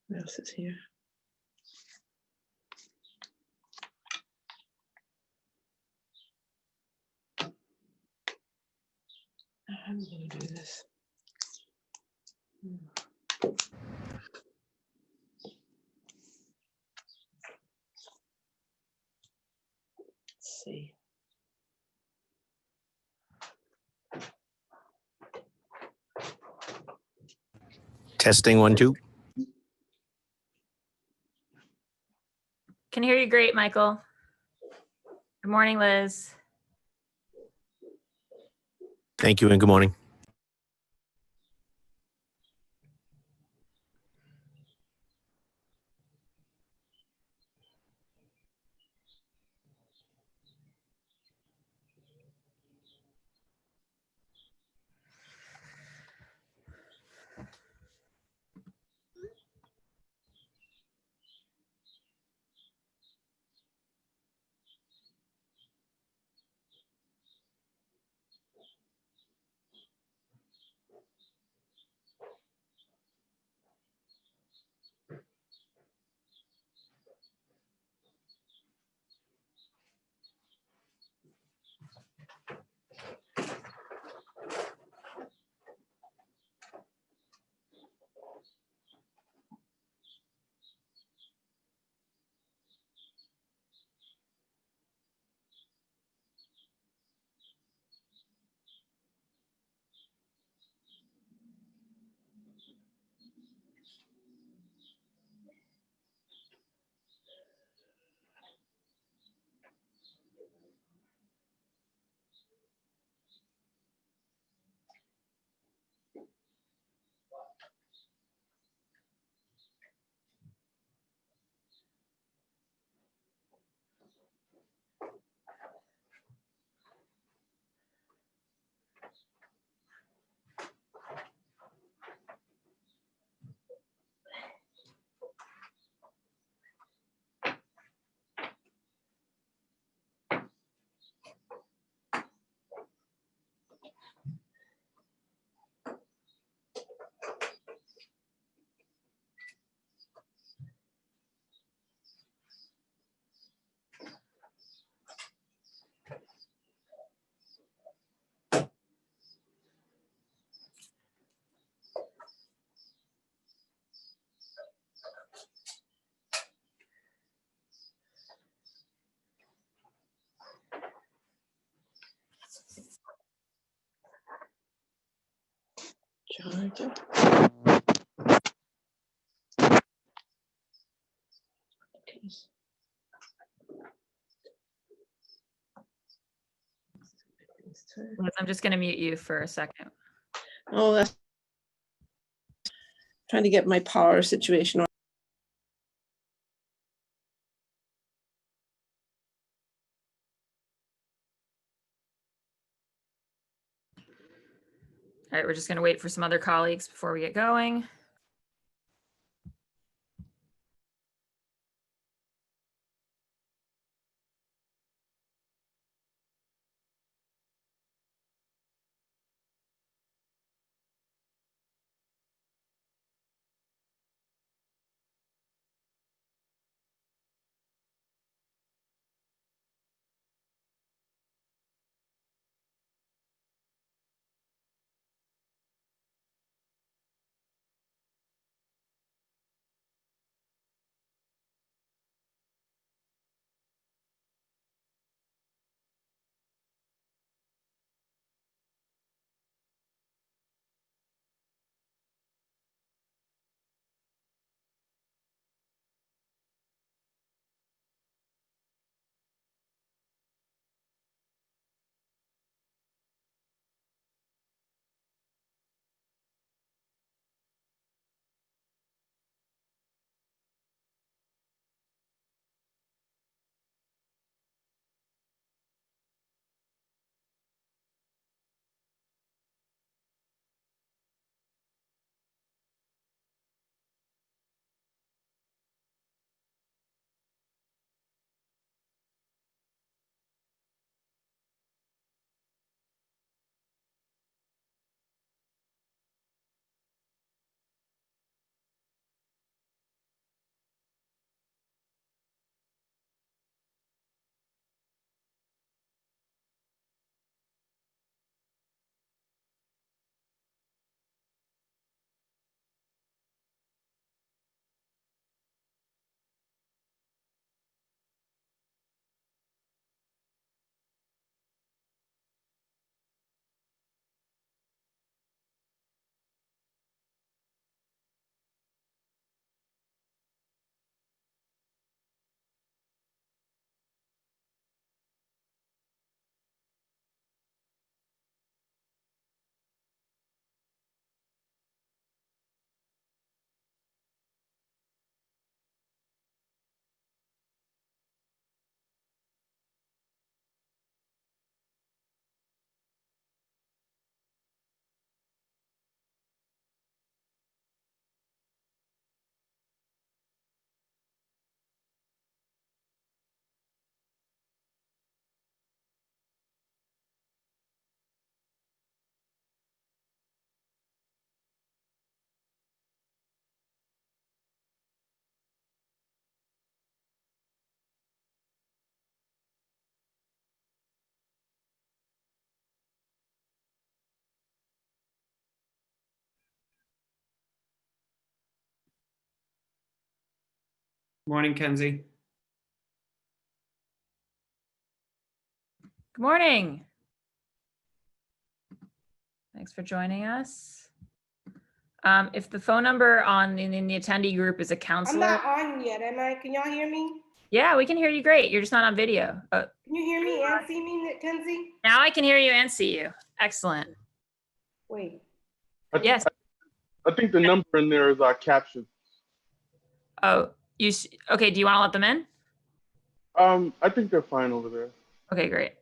What else is here? I'm going to do this. Let's see. Testing 1, 2. Can hear you great, Michael. Good morning, Liz. Thank you and good morning. Georgia. Okay. Liz, I'm just going to mute you for a second. Oh, that's trying to get my power situation. All right, we're just going to wait for some other colleagues before we get going. Morning, Kenzie. Good morning. Thanks for joining us. If the phone number in the attendee group is a I'm counselor, not on yet, am I? Can y'all hear me? yeah, we can hear you great. You're just not on video. Can you hear me and see me, Kenzie? Now I can hear you and see you. Excellent. Wait, Yes. I think the number in there is our caption. Oh, okay. Do you want to let them in? I think they're fine over there. Okay, great.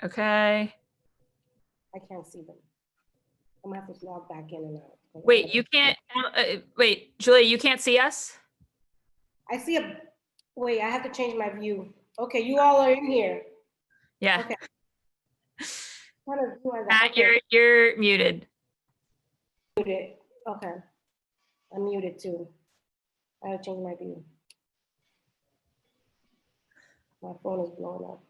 Okay. I can't see them. I'm gonna have to log back in and out. Wait, you can't, wait, Julia, you can't see us? I see wait, I have to change my view. Okay, you all are in here. Yeah. Okay. What kind of view is that? Matt, Okay, you're muted. muted. Okay, I'm muted too. I have to change my view. My phone is blowing up.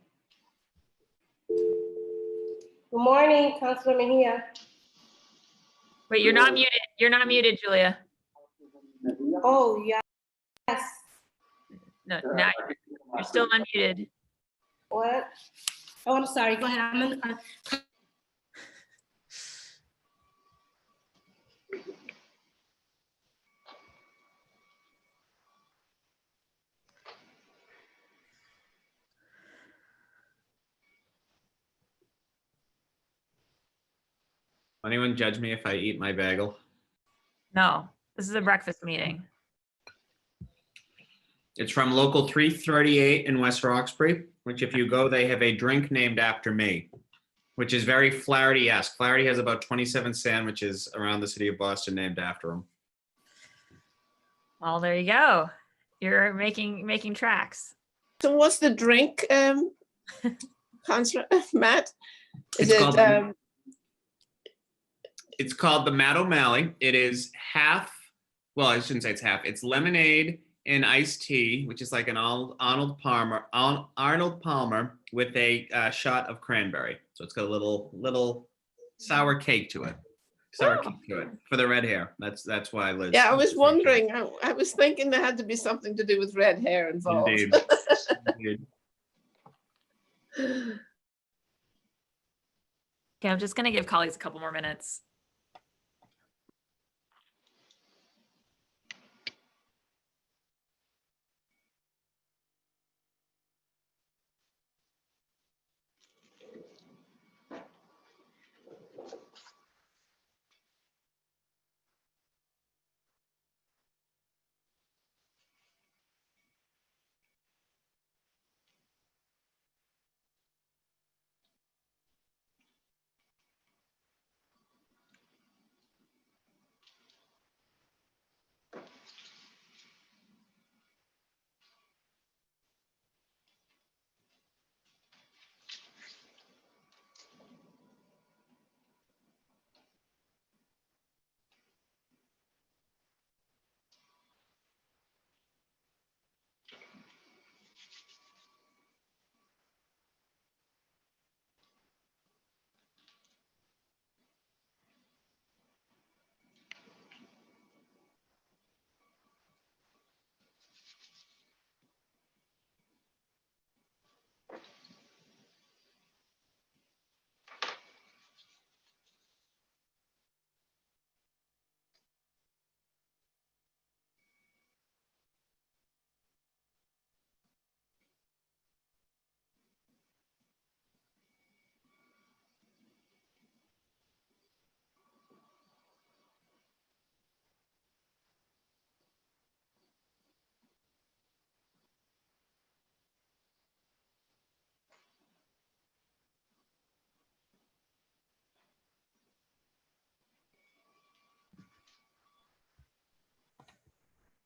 Good morning, Councilor Mejia. Wait, you're not muted. You're not muted, Julia. Oh, yes. No, now you're still unmuted. What? Oh, I'm sorry. Go ahead. Anyone judge me if I eat my bagel? No, this is a breakfast meeting. It's from local 338 in West Roxbury, which if you go, they have a drink named after me, which is very Flaherty-esque. Flaherty has about 27 sandwiches around the city of Boston named after him. Well, there you go. You're making tracks. So what's the drink, Councillor Matt? Is It's it, called- It's called the Matt O'Malley. It is half, well, I shouldn't say it's half. It's lemonade and iced tea, which is like an Arnold Palmer with a shot of cranberry. So it's got a little sour cake to it. For the red hair. That's why Liz. yeah, I was wondering, I was thinking there had to be something to do with red hair involved. Indeed. Indeed. Okay, I'm just gonna give colleagues a couple more minutes.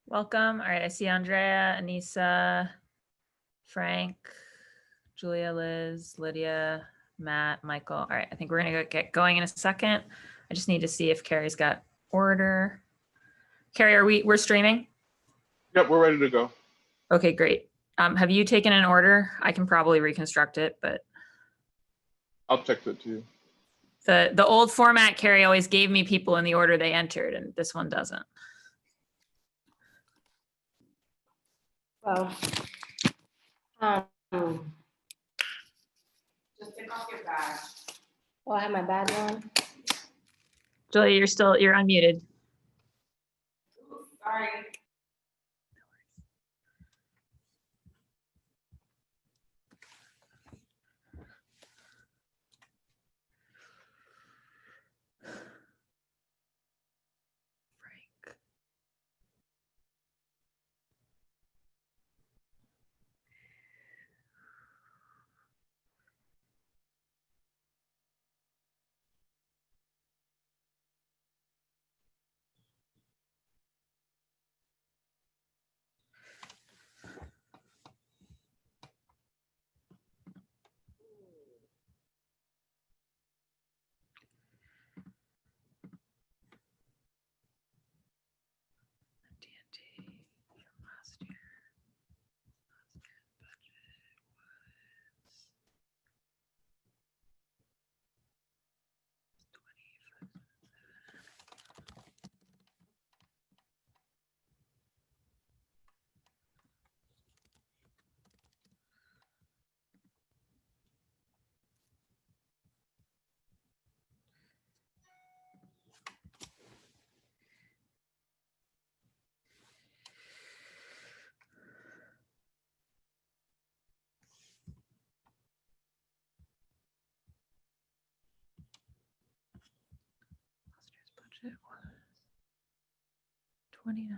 Welcome. All right, I see Andrea, Anissa, Frank, Julia, Liz, Lydia, Matt, Michael. All right, I think we're gonna get going in a second. I just need to see if Carrie's got order. Carrie, we're streaming? Yep, we're ready to go. Okay, great. Have you taken an order? I can probably reconstruct it, but I'll text it to you. the old format, Carrie always gave me people in the order they entered, and this one doesn't. Well, Just take off your badge. oh, I have my badge on. Julia, you're unmuted. Ooh, sorry. Budget was 29.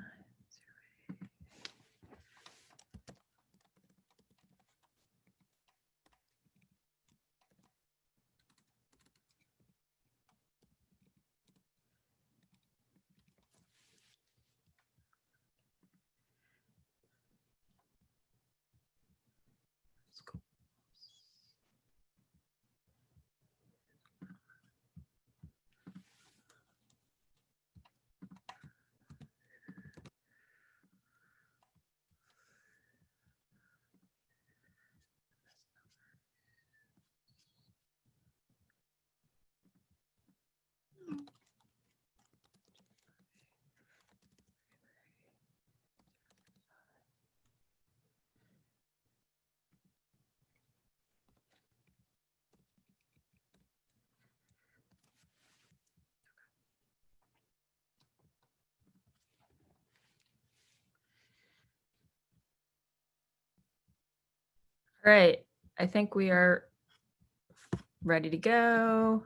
All right, I think we are ready to go.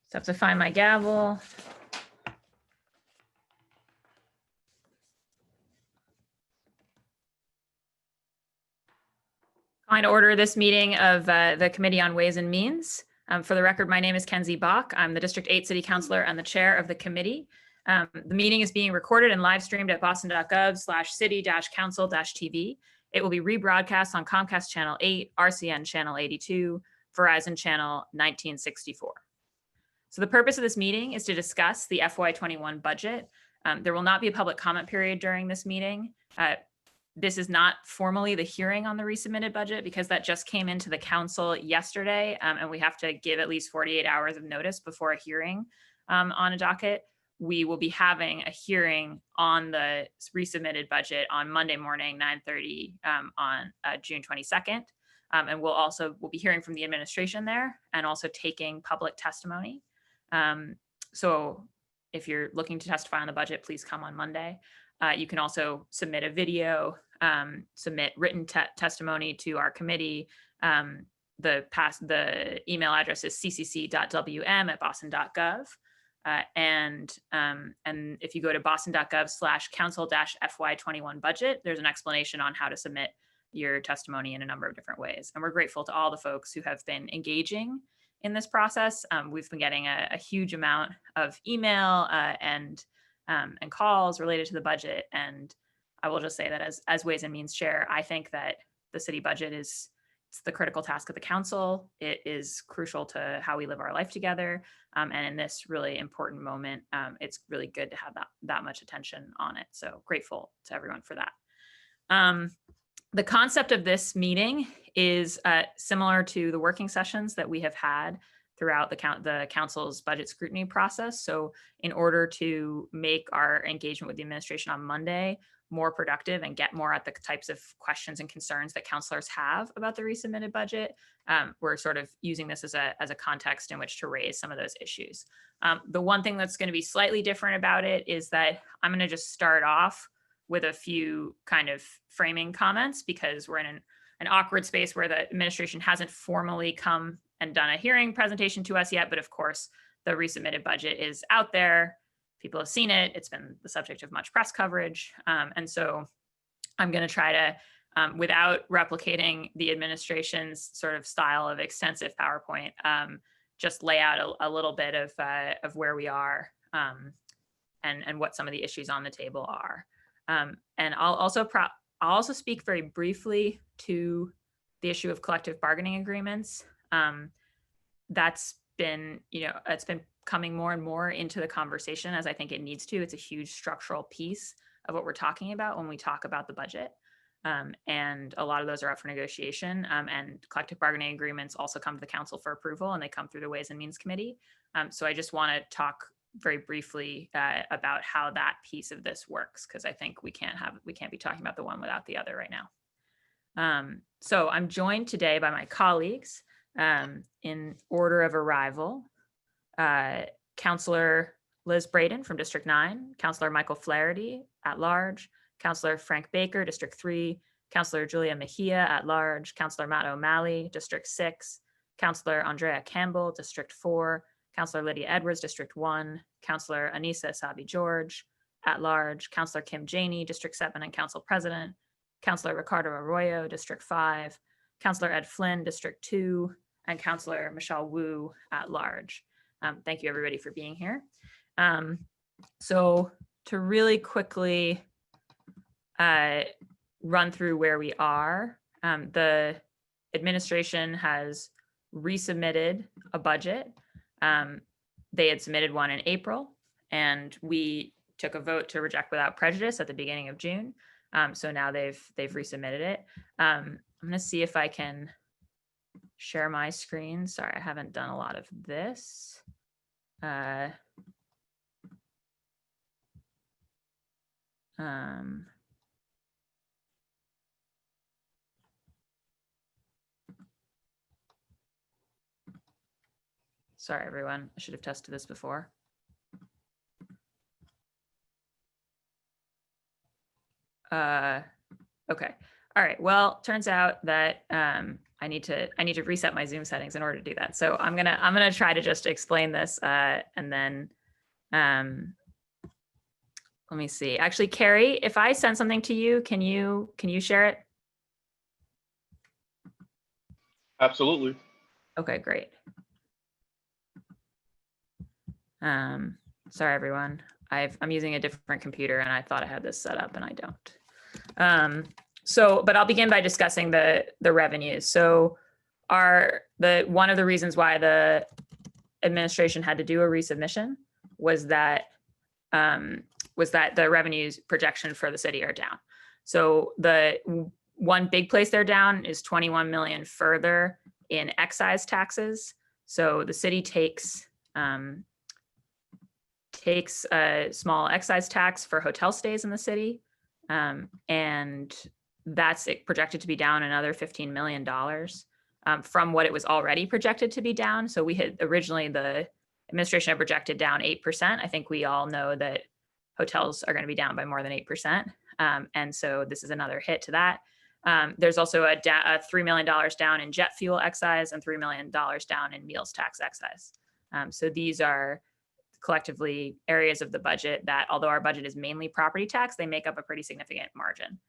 Just have to find my gavel. Calling to order this meeting of the Committee on Ways and Means. For the record, my name is Kenzie Bach. I'm the District 8 City Councilor and the Chair of the committee. The meeting is being recorded and live streamed at boston.gov/city-council-tv. It will be rebroadcast on Comcast Channel 8, RCN Channel 82, Verizon Channel 1964. So the purpose of this meeting is to discuss the FY21 budget. There will not be a public comment period during this meeting. This is not formally the hearing on the resubmitted budget because that just came into the council yesterday, and we have to give at least 48 hours of notice before a hearing on a docket. We will be having a hearing on the resubmitted budget on Monday morning, 9:30 on June 22nd. And we'll be hearing from the administration there and also taking public testimony. So if you're looking to testify on the budget, please come on Monday. You can also submit a video, submit written testimony to our committee. The email address is ccc.wm@boston.gov. And if you go to boston.gov/council-FY21Budget, there's an explanation on how to submit your testimony in a number of different ways. And we're grateful to all the folks who have been engaging in this process. We've been getting a huge amount of email and calls related to the budget. And I will just say that as Ways and Means Chair, I think that the city budget it's the critical task of the council. It is crucial to how we live our life together. And in this really important moment, it's really good to have that much attention on it. So grateful to everyone for that. the concept of this meeting is similar to the working sessions that we have had throughout the council's budget scrutiny process. So in order to make our engagement with the administration on Monday more productive and get more at the types of questions and concerns that councilors have about the resubmitted budget, we're sort of using this as a context in which to raise some of those issues. The one thing that's going to be slightly different about it is that I'm going to just start off with a few kind of framing comments, because we're in an awkward space where the administration hasn't formally come and done a hearing presentation to us yet. But of course, the resubmitted budget is out there. People have seen it. It's been the subject of much press coverage. And so I'm going to try to, without replicating the administration's sort of style of extensive PowerPoint, just lay out a little bit of where we are and what some of the issues on the table are. And I'll also speak very briefly to the issue of collective bargaining agreements. That's been, it's been coming more and more into the conversation, as I think it needs to. It's a huge structural piece of what we're talking about when we talk about the budget. And a lot of those are up for negotiation, and collective bargaining agreements also come to the council for approval, and they come through the Ways and Means Committee. So I just want to talk very briefly about how that piece of this works, because I think we can't be talking about the one without the other right now. So I'm joined today by my colleagues in order of arrival. Councillor Liz Braden from District 9, Councillor Michael Flaherty at large, Councillor Frank Baker, District 3, Councillor Julia Mejia at large, Councillor Matt O'Malley, District 6, Councillor Andrea Campbell, District 4, Councillor Lydia Edwards, District 1, Councillor Anissa Sabi George at large, Councillor Kim Janey, District 7 and Council President, Councillor Ricardo Arroyo, District 5, Councillor Ed Flynn, District 2, and Councillor Michelle Wu at large. Thank you everybody for being here. So to really quickly run through where we are, the administration has resubmitted a budget. They had submitted one in April, and we took a vote to reject without prejudice at the beginning of June. So now they've resubmitted it. I'm going to see if I can share my screen. Sorry, I haven't done a lot of this. Sorry, everyone. I should have tested this before. Okay. All right. Well, turns out that I need to reset my Zoom settings in order to do that. So I'm gonna try to just explain this, and then let me see. Actually, Carrie, if I send something to you, can you share it? Absolutely. Okay, great. Sorry, everyone. I'm using a different computer, and I thought I had this set up, and I don't. But I'll begin by discussing the revenues. So one of the reasons why the administration had to do a resubmission was that the revenues projection for the city are down. So the one big place they're down is 21 million further in excise taxes. So the city takes a small excise tax for hotel stays in the city, and that's projected to be down another $15 million from what it was already projected to be down. So we had originally, the administration had projected down 8%. I think we all know that hotels are going to be down by more than 8%. And so this is another hit to that. There's also a $3 million down in jet fuel excise and $3 million down in meals tax excise. So these are collectively areas of the budget that, although our budget is mainly property tax, they make up a pretty significant margin.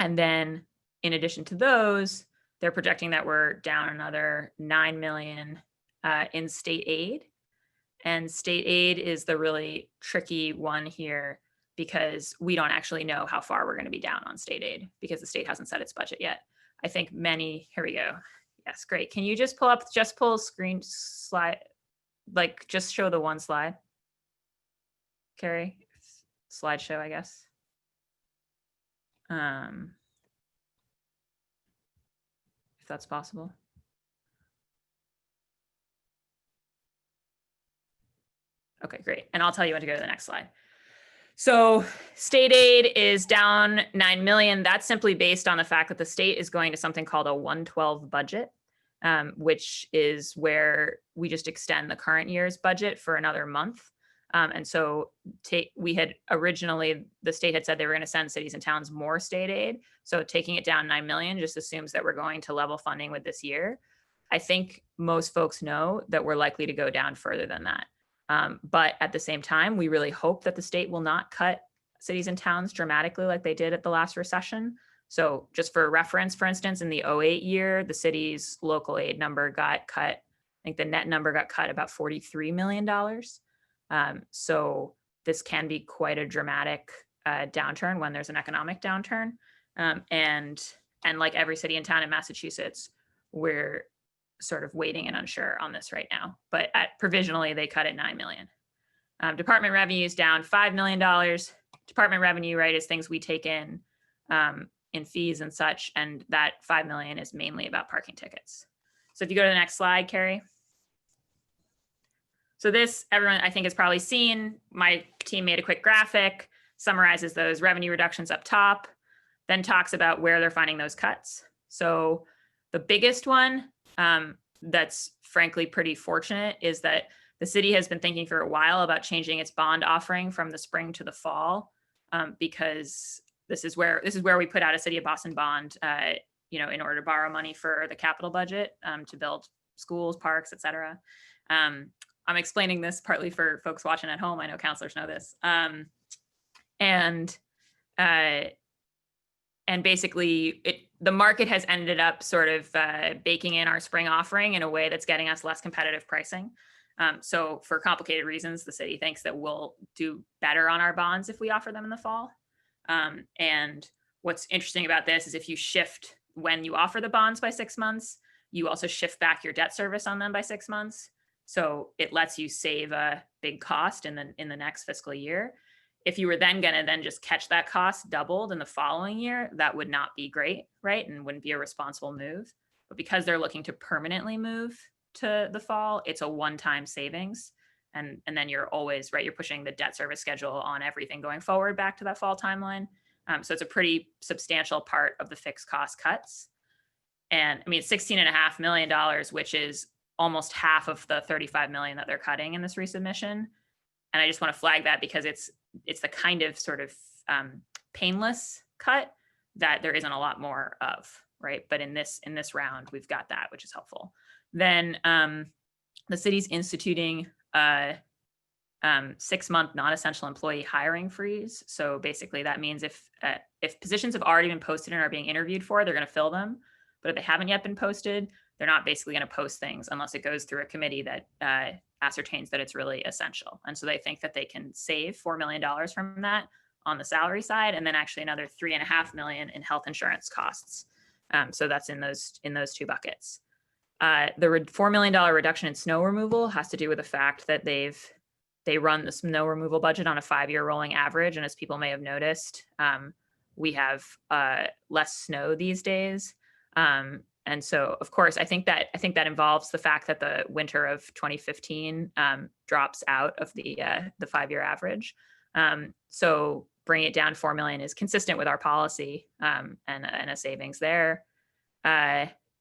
And then in addition to those, they're projecting that we're down another 9 million in state aid. And state aid is the really tricky one here, because we don't actually know how far we're going to be down on state aid, because the state hasn't set its budget yet. I think here we go. Yes, great. Can you just pull screen slide, like just show the one slide, Carrie? Slideshow, I guess. if that's possible. Okay, great. And I'll tell you when to go to the next slide. So state aid is down 9 million. That's simply based on the fact that the state is going to something called a 112 budget, which is where we just extend the current year's budget for another month. And so we had originally, the state had said they were going to send cities and towns more state aid. So taking it down 9 million just assumes that we're going to level funding with this year. I think most folks know that we're likely to go down further than that. But at the same time, we really hope that the state will not cut cities and towns dramatically like they did at the last recession. So just for reference, for instance, in the 08 year, the city's local aid number got cut. I think the net number got cut about $43 million. So this can be quite a dramatic downturn when there's an economic downturn. And like every city and town in Massachusetts, we're sort of waiting and unsure on this right now, but provisionally they cut it 9 million. Department revenue is down $5 million. Department revenue, right, is things we take in fees and such, and that 5 million is mainly about parking tickets. So if you go to the next slide, Carrie. So this, everyone I think has probably seen. My team made a quick graphic, summarizes those revenue reductions up top, then talks about where they're finding those cuts. So the biggest one, that's frankly pretty fortunate, is that the city has been thinking for a while about changing its bond offering from the spring to the fall, because this is where we put out a City of Boston bond, in order to borrow money for the capital budget, to build schools, parks, et cetera. I'm explaining this partly for folks watching at home. I know counselors know this. And basically the market has ended up sort of baking in our spring offering in a way that's getting us less competitive pricing. So for complicated reasons, the city thinks that we'll do better on our bonds if we offer them in the fall. And what's interesting about this is if you shift when you offer the bonds by 6 months, you also shift back your debt service on them by 6 months. So it lets you save a big cost in the next fiscal year. If you were then going to then just catch that cost doubled in the following year, that would not be great, right? And wouldn't be a responsible move. But because they're looking to permanently move to the fall, it's a one-time savings. And then you're always, right, you're pushing the debt service schedule on everything going forward back to that fall timeline. So it's a pretty substantial part of the fixed cost cuts. And I mean, it's $16.5 million, which is almost half of the 35 million that they're cutting in this resubmission. And I just want to flag that because it's the kind of sort of painless cut that there isn't a lot more of, right? But in this round, we've got that, which is helpful. Then the city's instituting a 6-month non-essential employee hiring freeze. So basically that means if positions have already been posted and are being interviewed for, they're going to fill them. But if they haven't yet been posted, they're not basically going to post things unless it goes through a committee that ascertains that it's really essential. And so they think that they can save $4 million from that on the salary side, and then actually another $3.5 million in health insurance costs. So that's in those two buckets. The $4 million reduction in snow removal has to do with the fact that they run the snow removal budget on a 5-year rolling average. And as people may have noticed, we have less snow these days. And so, of course, I think that involves the fact that the winter of 2015 drops out of the 5-year average. So bringing it down 4 million is consistent with our policy and a savings there.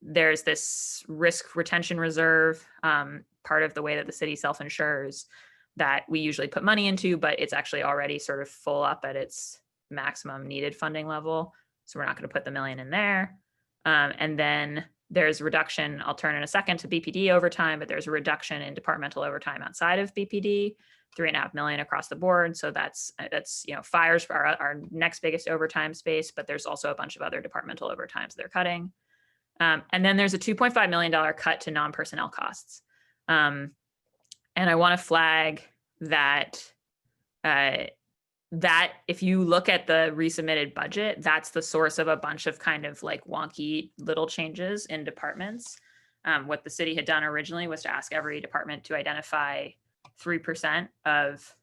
There's this risk retention reserve, part of the way that the city self-insures, that we usually put money into, but it's actually already sort of full up at its maximum needed funding level. So we're not going to put the million in there. And then there's reduction, I'll turn in a second to BPD overtime, but there's a reduction in departmental overtime outside of BPD, 3.5 million across the board. So that's fires are our next biggest overtime space, but there's also a bunch of other departmental overtimes they're cutting. And then there's a $2.5 million cut to non-personnel costs. And I want to flag that that if you look at the resubmitted budget, that's the source of a bunch of kind of like wonky little changes in departments. What the city had done originally was to ask every department to identify 3% of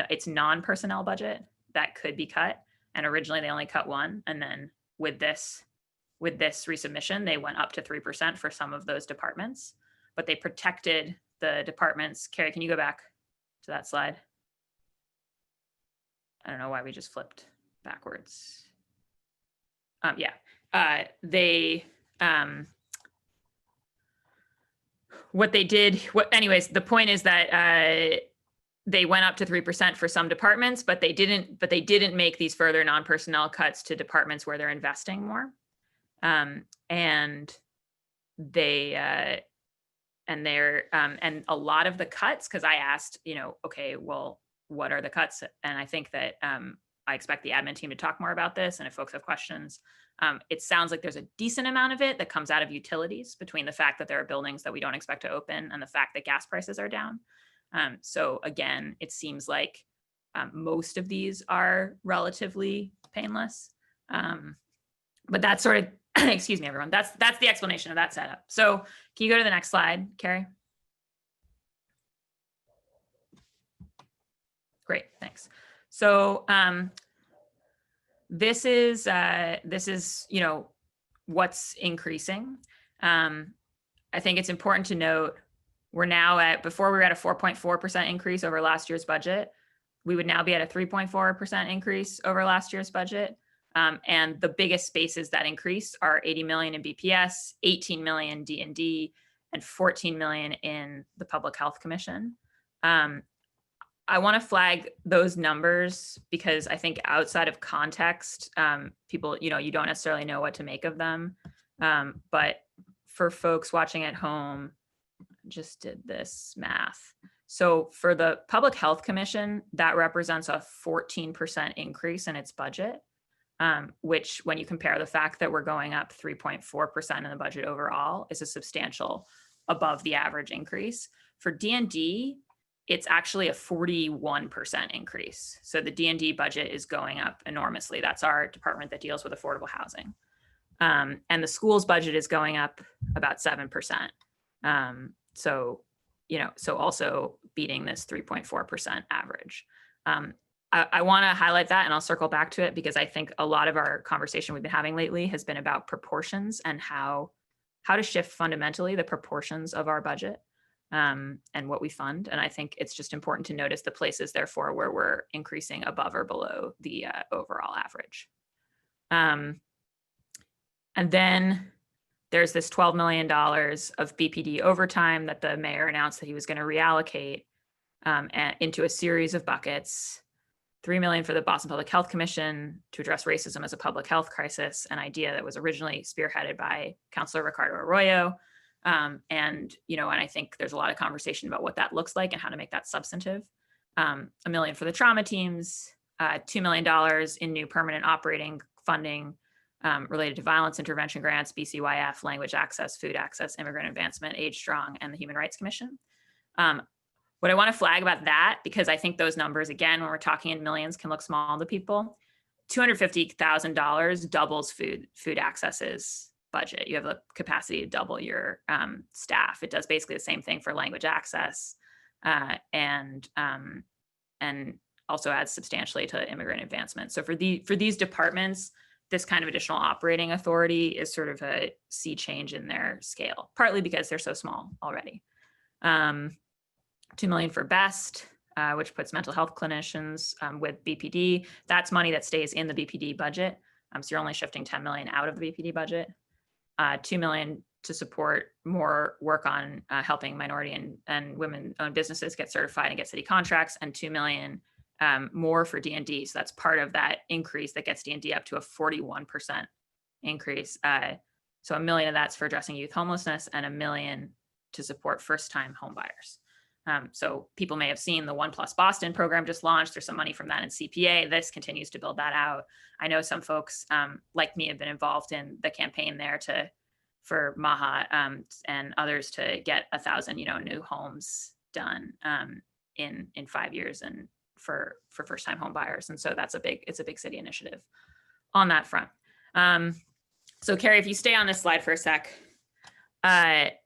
its non-personnel budget that could be cut. And originally they only cut 1. And then with this with this resubmission, they went up to 3% for some of those departments, but they protected the departments. Carrie, can you go back to that slide? I don't know why we just flipped backwards. Anyways, the point is that they went up to 3% for some departments, but they didn't make these further non-personnel cuts to departments where they're investing more. And a lot of the cuts, because I asked, okay, well, what are the cuts? And I think that I expect the admin team to talk more about this. And if folks have questions, it sounds like there's a decent amount of it that comes out of utilities, between the fact that there are buildings that we don't expect to open and the fact that gas prices are down. So again, it seems like most of these are relatively painless. But that's sort of, excuse me, everyone, that's the explanation of that setup. So can you go to the next slide, Carrie? Great, thanks. So this is what's increasing. I think it's important to note we're now before we were at a 4.4% increase over last year's budget. We would now be at a 3.4% increase over last year's budget. And the biggest spaces that increase are 80 million in BPS, 18 million D&D, and 14 million in the Public Health Commission. I want to flag those numbers because I think outside of context, people, you don't necessarily know what to make of them. But for folks watching at home, just did this math. So for the Public Health Commission, that represents a 14% increase in its budget, which when you compare the fact that we're going up 3.4% in the budget overall is a substantial above the average increase. For D&D, it's actually a 41% increase. So the D&D budget is going up enormously. That's our department that deals with affordable housing. And the school's budget is going up about 7%. So also beating this 3.4% average. I want to highlight that, and I'll circle back to it because I think a lot of our conversation we've been having lately has been about proportions and how to shift fundamentally the proportions of our budget and what we fund. And I think it's just important to notice the places, therefore, where we're increasing above or below the overall average. And then there's this $12 million of BPD overtime that the mayor announced that he was going to reallocate into a series of buckets. $3 million for the Boston Public Health Commission to address racism as a public health crisis, an idea that was originally spearheaded by Councilor Ricardo Arroyo. And I think there's a lot of conversation about what that looks like and how to make that substantive. $1 million for the trauma teams, $2 million in new permanent operating funding related to violence intervention grants, BCYF, language access, food access, immigrant advancement, Age Strong, and the Human Rights Commission. What I want to flag about that, because I think those numbers, again, when we're talking in millions, can look small to people. $250,000 doubles food access's budget. You have the capacity to double your staff. It does basically the same thing for language access, and also adds substantially to immigrant advancement. So for these departments, this kind of additional operating authority is sort of a sea change in their scale, partly because they're so small already. $2 million for BEST, which puts mental health clinicians with BPD. That's money that stays in the BPD budget. So you're only shifting 10 million out of the BPD budget. $2 million to support more work on helping minority and women-owned businesses get certified and get city contracts, and $2 million more for D&D. So that's part of that increase that gets D&D up to a 41% increase. So $1 million of that's for addressing youth homelessness, and $1 million to support first-time homebuyers. So people may have seen the 1+ Boston program just launched. There's some money from that in CPA. This continues to build that out. I know some folks like me have been involved in the campaign there for Maha and others to get 1,000 new homes done in 5 years, and for first-time home buyers. And so it's a big city initiative on that front. So Carrie, if you stay on this slide for a sec, I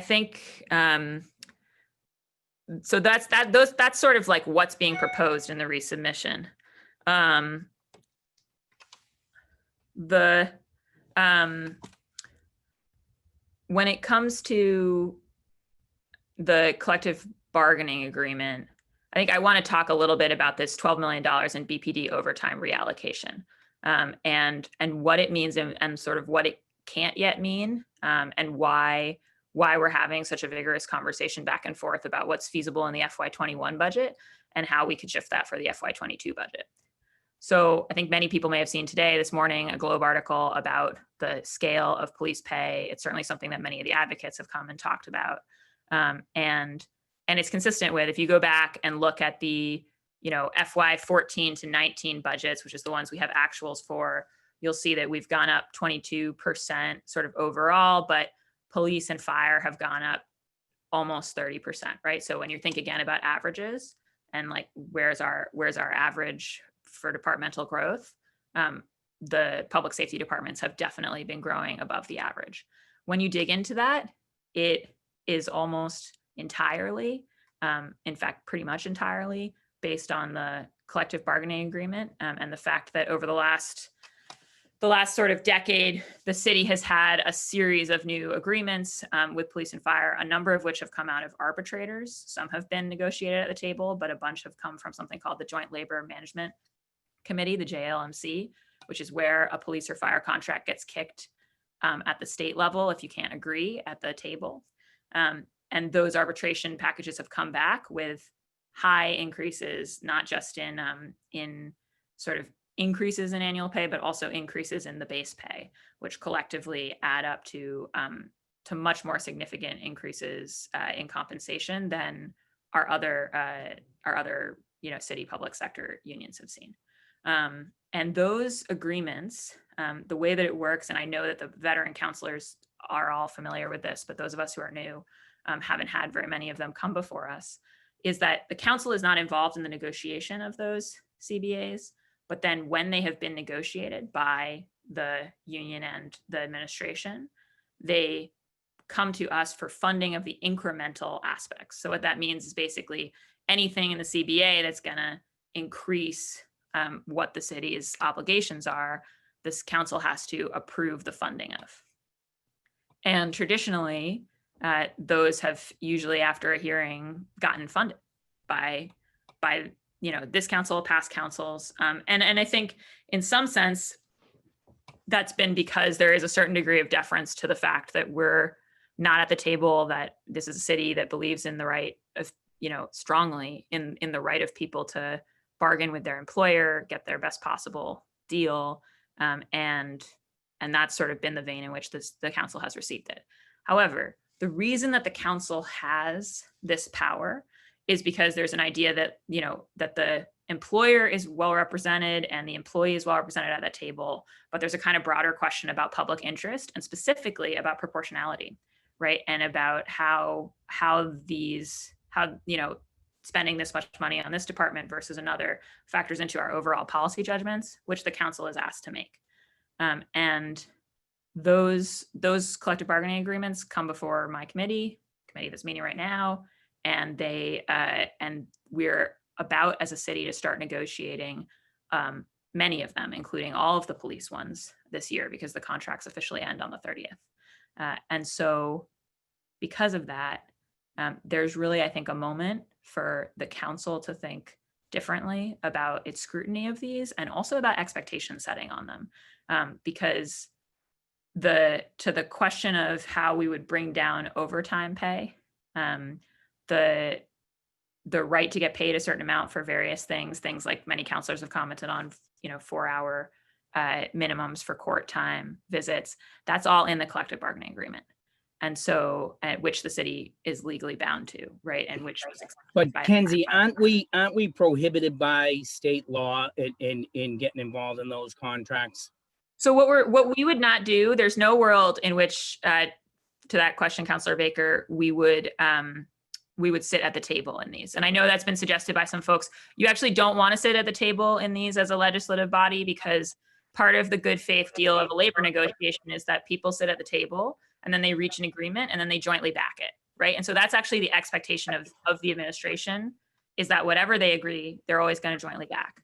think so that's sort of like what's being proposed in the resubmission. when it comes to the collective bargaining agreement, I think I want to talk a little bit about this $12 million in BPD overtime reallocation, and what it means and sort of what it can't yet mean, and why we're having such a vigorous conversation back and forth about what's feasible in the FY21 budget and how we could shift that for the FY22 budget. So I think many people may have seen this morning, a Globe article about the scale of police pay. It's certainly something that many of the advocates have come and talked about. And it's consistent with, if you go back and look at the, FY14 to 19 budgets, which is the ones we have actuals for, you'll see that we've gone up 22% sort of overall, but police and fire have gone up almost 30%, right? So when you think again about averages and like, where's our average for departmental growth, the public safety departments have definitely been growing above the average. When you dig into that, it is almost entirely, in fact, pretty much entirely based on the collective bargaining agreement, and the fact that over the last sort of decade, the city has had a series of new agreements with police and fire, a number of which have come out of arbitrators. Some have been negotiated at the table, but a bunch have come from something called the Joint Labor Management Committee, the JLMC, which is where a police or fire contract gets kicked at the state level if you can't agree at the table. And those arbitration packages have come back with high increases, not just in sort of increases in annual pay, but also increases in the base pay, which collectively add up to much more significant increases in compensation than our other city public sector unions have seen. And those agreements, the way that it works, and I know that the veteran counselors are all familiar with this, but those of us who are new haven't had very many of them come before us, is that the council is not involved in the negotiation of those CBAs, but then when they have been negotiated by the union and the administration, they come to us for funding of the incremental aspects. So what that means is basically anything in the CBA that's going to increase what the city's obligations are, this council has to approve the funding of. And traditionally, those have usually, after a hearing, gotten funded by this council, past councils. And I think in some sense, that's been because there is a certain degree of deference to the fact that we're not at the table, that this is a city that believes in the right of, strongly in the right of people to bargain with their employer, get their best possible deal. And that's sort of been the vein in which the council has received it. However, the reason that the council has this power is because there's an idea that, that the employer is well represented and the employee is well represented at that table, but there's a kind of broader question about public interest and specifically about proportionality, right? And about how spending this much money on this department versus another factors into our overall policy judgments, which the council is asked to make. And those collective bargaining agreements come before my committee that's meeting right now, and we're about as a city to start negotiating many of them, including all of the police ones this year, because the contracts officially end on the 30th. And so because of that, there's really, I think, a moment for the council to think differently about its scrutiny of these and also about expectation setting on them. Because to the question of how we would bring down overtime pay, the right to get paid a certain amount for various things like many counselors have commented on, 4-hour minimums for court time visits, that's all in the collective bargaining agreement. And so, which the city is legally bound to, right? And which was But Kenzie, aren't we prohibited by state law in getting involved in those contracts? So what we would not do, there's no world in which, to that question, Councilor Baker, we would sit at the table in these. And I know that's been suggested by some folks. You actually don't want to sit at the table in these as a legislative body, because part of the good faith deal of a labor negotiation is that people sit at the table and then they reach an agreement and then they jointly back it, right? And so that's actually the expectation of the administration, is that whatever they agree, they're always going to jointly back.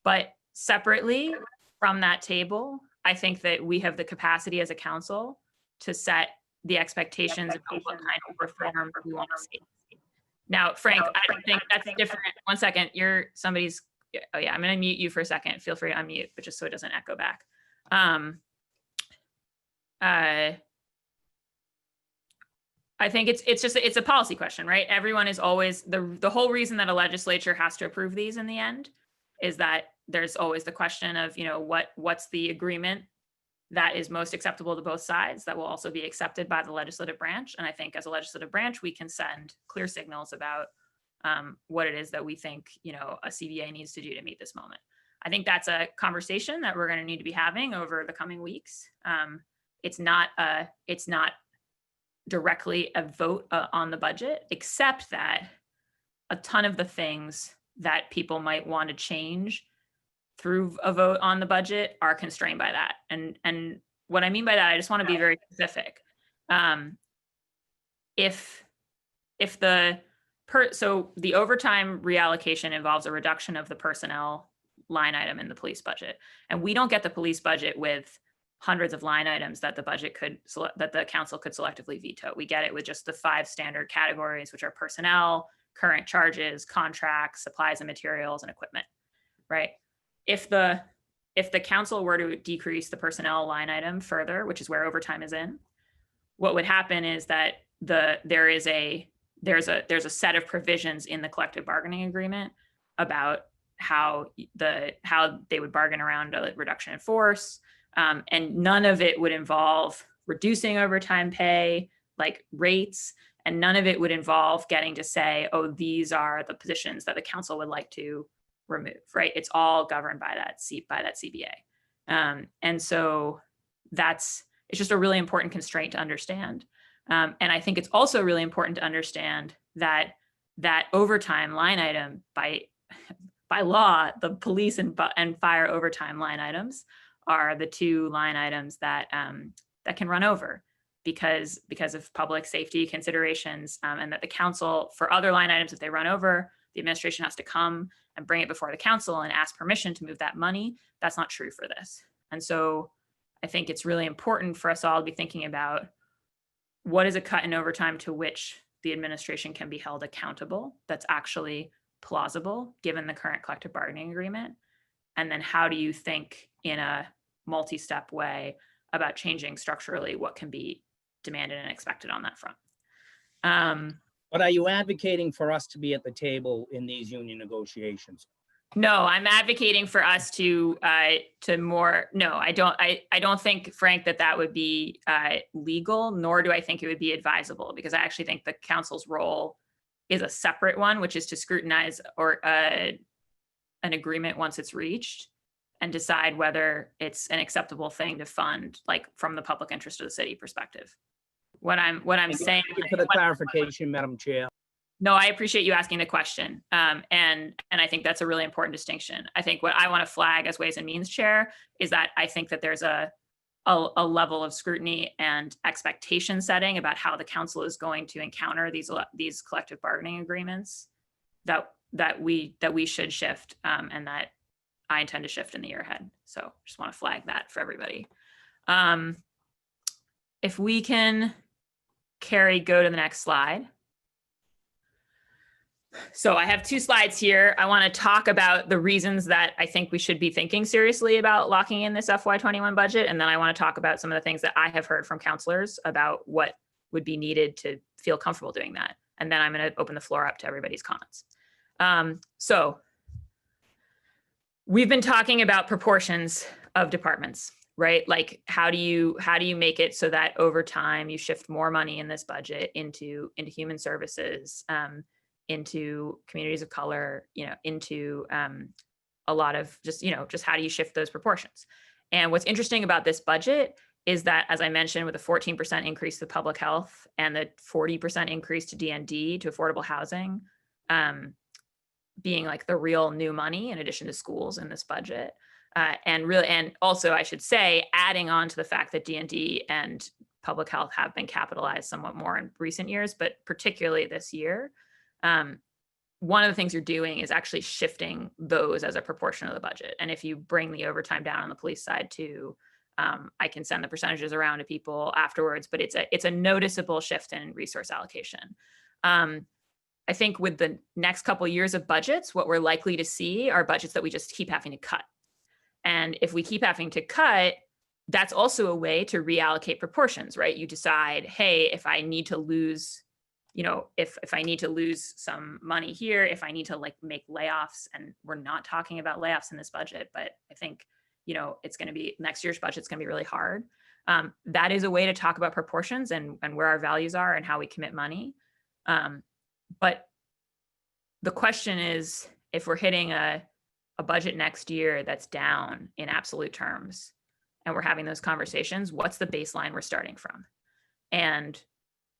But separately from that table, I think that we have the capacity as a council to set the expectations about what kind of reform we want to see. Now, Frank, I don't think that's different. One second, oh yeah, I'm gonna mute you for a second. Feel free to unmute, but just so it doesn't echo back. I think it's a policy question, right? Everyone is always, the whole reason that a legislature has to approve these in the end is that there's always the question of, what's the agreement that is most acceptable to both sides that will also be accepted by the legislative branch. And I think as a legislative branch, we can send clear signals about what it is that we think, a CBA needs to do to meet this moment. I think that's a conversation that we're going to need to be having over the coming weeks. It's not directly a vote on the budget, except that a ton of the things that people might want to change through a vote on the budget are constrained by that. And what I mean by that, I just want to be very specific. So the overtime reallocation involves a reduction of the personnel line item in the police budget. And we don't get the police budget with hundreds of line items that that the council could selectively veto. We get it with just the 5 standard categories, which are personnel, current charges, contracts, supplies and materials, and equipment, right? If the council were to decrease the personnel line item further, which is where overtime is in, what would happen is that there's a set of provisions in the collective bargaining agreement about how they would bargain around a reduction in force. And none of it would involve reducing overtime pay, like rates, and none of it would involve getting to say, oh, these are the positions that the council would like to remove, right? It's all governed by that CBA. And so it's just a really important constraint to understand. And I think it's also really important to understand that overtime line item by law, the police and fire overtime line items are the 2 line items that can run over because of public safety considerations, and that the council, for other line items, if they run over, the administration has to come and bring it before the council and ask permission to move that money. That's not true for this. And so I think it's really important for us all to be thinking about what is a cut in overtime to which the administration can be held accountable that's actually plausible given the current collective bargaining agreement. And then how do you think in a multi-step way about changing structurally what can be demanded and expected on that front? But are you advocating for us to be at the table in these union negotiations? No, I'm advocating for us to more. No, I don't think, Frank, that would be legal, nor do I think it would be advisable, because I actually think the council's role is a separate one, which is to scrutinize an agreement once it's reached and decide whether it's an acceptable thing to fund, like from the public interest of the city perspective. What I'm saying. Thank you for the clarification, Madam Chair. No, I appreciate you asking the question. And I think that's a really important distinction. I think what I want to flag as Ways and Means Chair is that I think that there's a level of scrutiny and expectation setting about how the council is going to encounter these collective bargaining agreements that we should shift, and that I intend to shift in the year ahead. So just want to flag that for everybody. If we can, Carrie, go to the next slide. So I have 2 slides here. I want to talk about the reasons that I think we should be thinking seriously about locking in this FY21 budget. And then I want to talk about some of the things that I have heard from counselors about what would be needed to feel comfortable doing that. And then I'm going to open the floor up to everybody's comments. So we've been talking about proportions of departments, right? Like how do you make it so that over time you shift more money in this budget into human services, into communities of color, into a lot of just how do you shift those proportions? And what's interesting about this budget is that, as I mentioned, with a 14% increase to public health and the 40% increase to DND, to affordable housing, being like the real new money in addition to schools in this budget. And also I should say, adding on to the fact that DND and public health have been capitalized somewhat more in recent years, but particularly this year, one of the things you're doing is actually shifting those as a proportion of the budget. And if you bring the overtime down on the police side too, I can send the percentages around to people afterwards, but it's a noticeable shift in resource allocation. I think with the next couple of years of budgets, what we're likely to see are budgets that we just keep having to cut. And if we keep having to cut, that's also a way to reallocate proportions, right? You decide, hey, if I need to lose, if I need to lose some money here, if I need to like make layoffs, and we're not talking about layoffs in this budget, but I think, it's going to be next year's budget's going to be really hard. That is a way to talk about proportions and where our values are and how we commit money. But the question is, if we're hitting a budget next year that's down in absolute terms, and we're having those conversations, what's the baseline we're starting from? And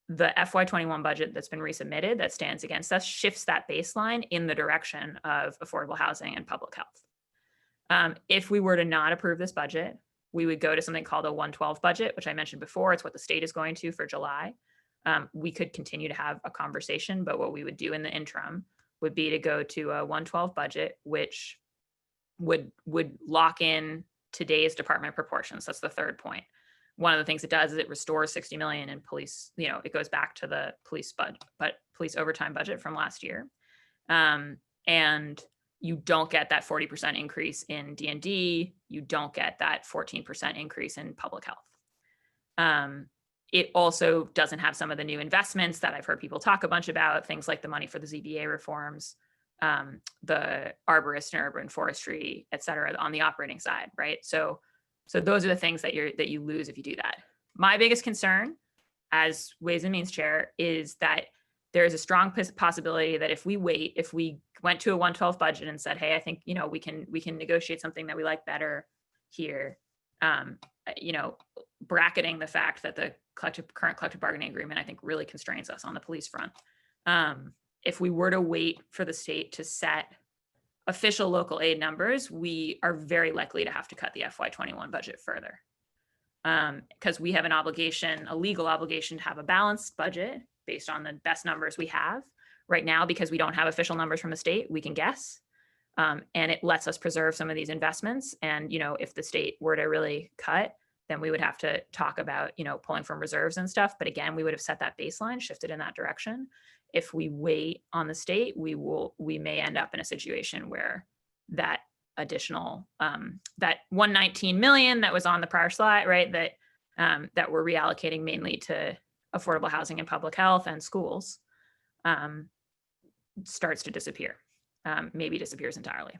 the FY21 budget that's been resubmitted that stands against us shifts that baseline in the direction of affordable housing and public health. If we were to not approve this budget, we would go to something called a 112 budget, which I mentioned before. It's what the state is going to for July. We could continue to have a conversation, but what we would do in the interim would be to go to a 112 budget, which would lock in today's department proportions. That's the third point. One of the things it does is it restores 60 million in police, it goes back to the police police overtime budget from last year. And you don't get that 40% increase in D&D. You don't get that 14% increase in public health. It also doesn't have some of the new investments that I've heard people talk a bunch about, things like the money for the ZBA reforms, the arborist and urban forestry, et cetera, on the operating side, right? So those are the things that you lose if you do that. My biggest concern as Ways and Means Chair is that there is a strong possibility that if we went to a 112 budget and said, hey, I think, we can negotiate something that we like better here, bracketing the fact that the current collective bargaining agreement, I think, really constrains us on the police front. If we were to wait for the state to set official local aid numbers, we are very likely to have to cut the FY21 budget further. Because we have a legal obligation to have a balanced budget based on the best numbers we have right now. Because we don't have official numbers from the state, we can guess. And it lets us preserve some of these investments. And, if the state were to really cut, then we would have to talk about, pulling from reserves and stuff. But again, we would have set that baseline, shifted in that direction. If we wait on the state, we may end up in a situation where that additional, that 119 million that was on the prior slide, right, that we're reallocating mainly to affordable housing and public health and schools, starts to disappear. Maybe disappears entirely.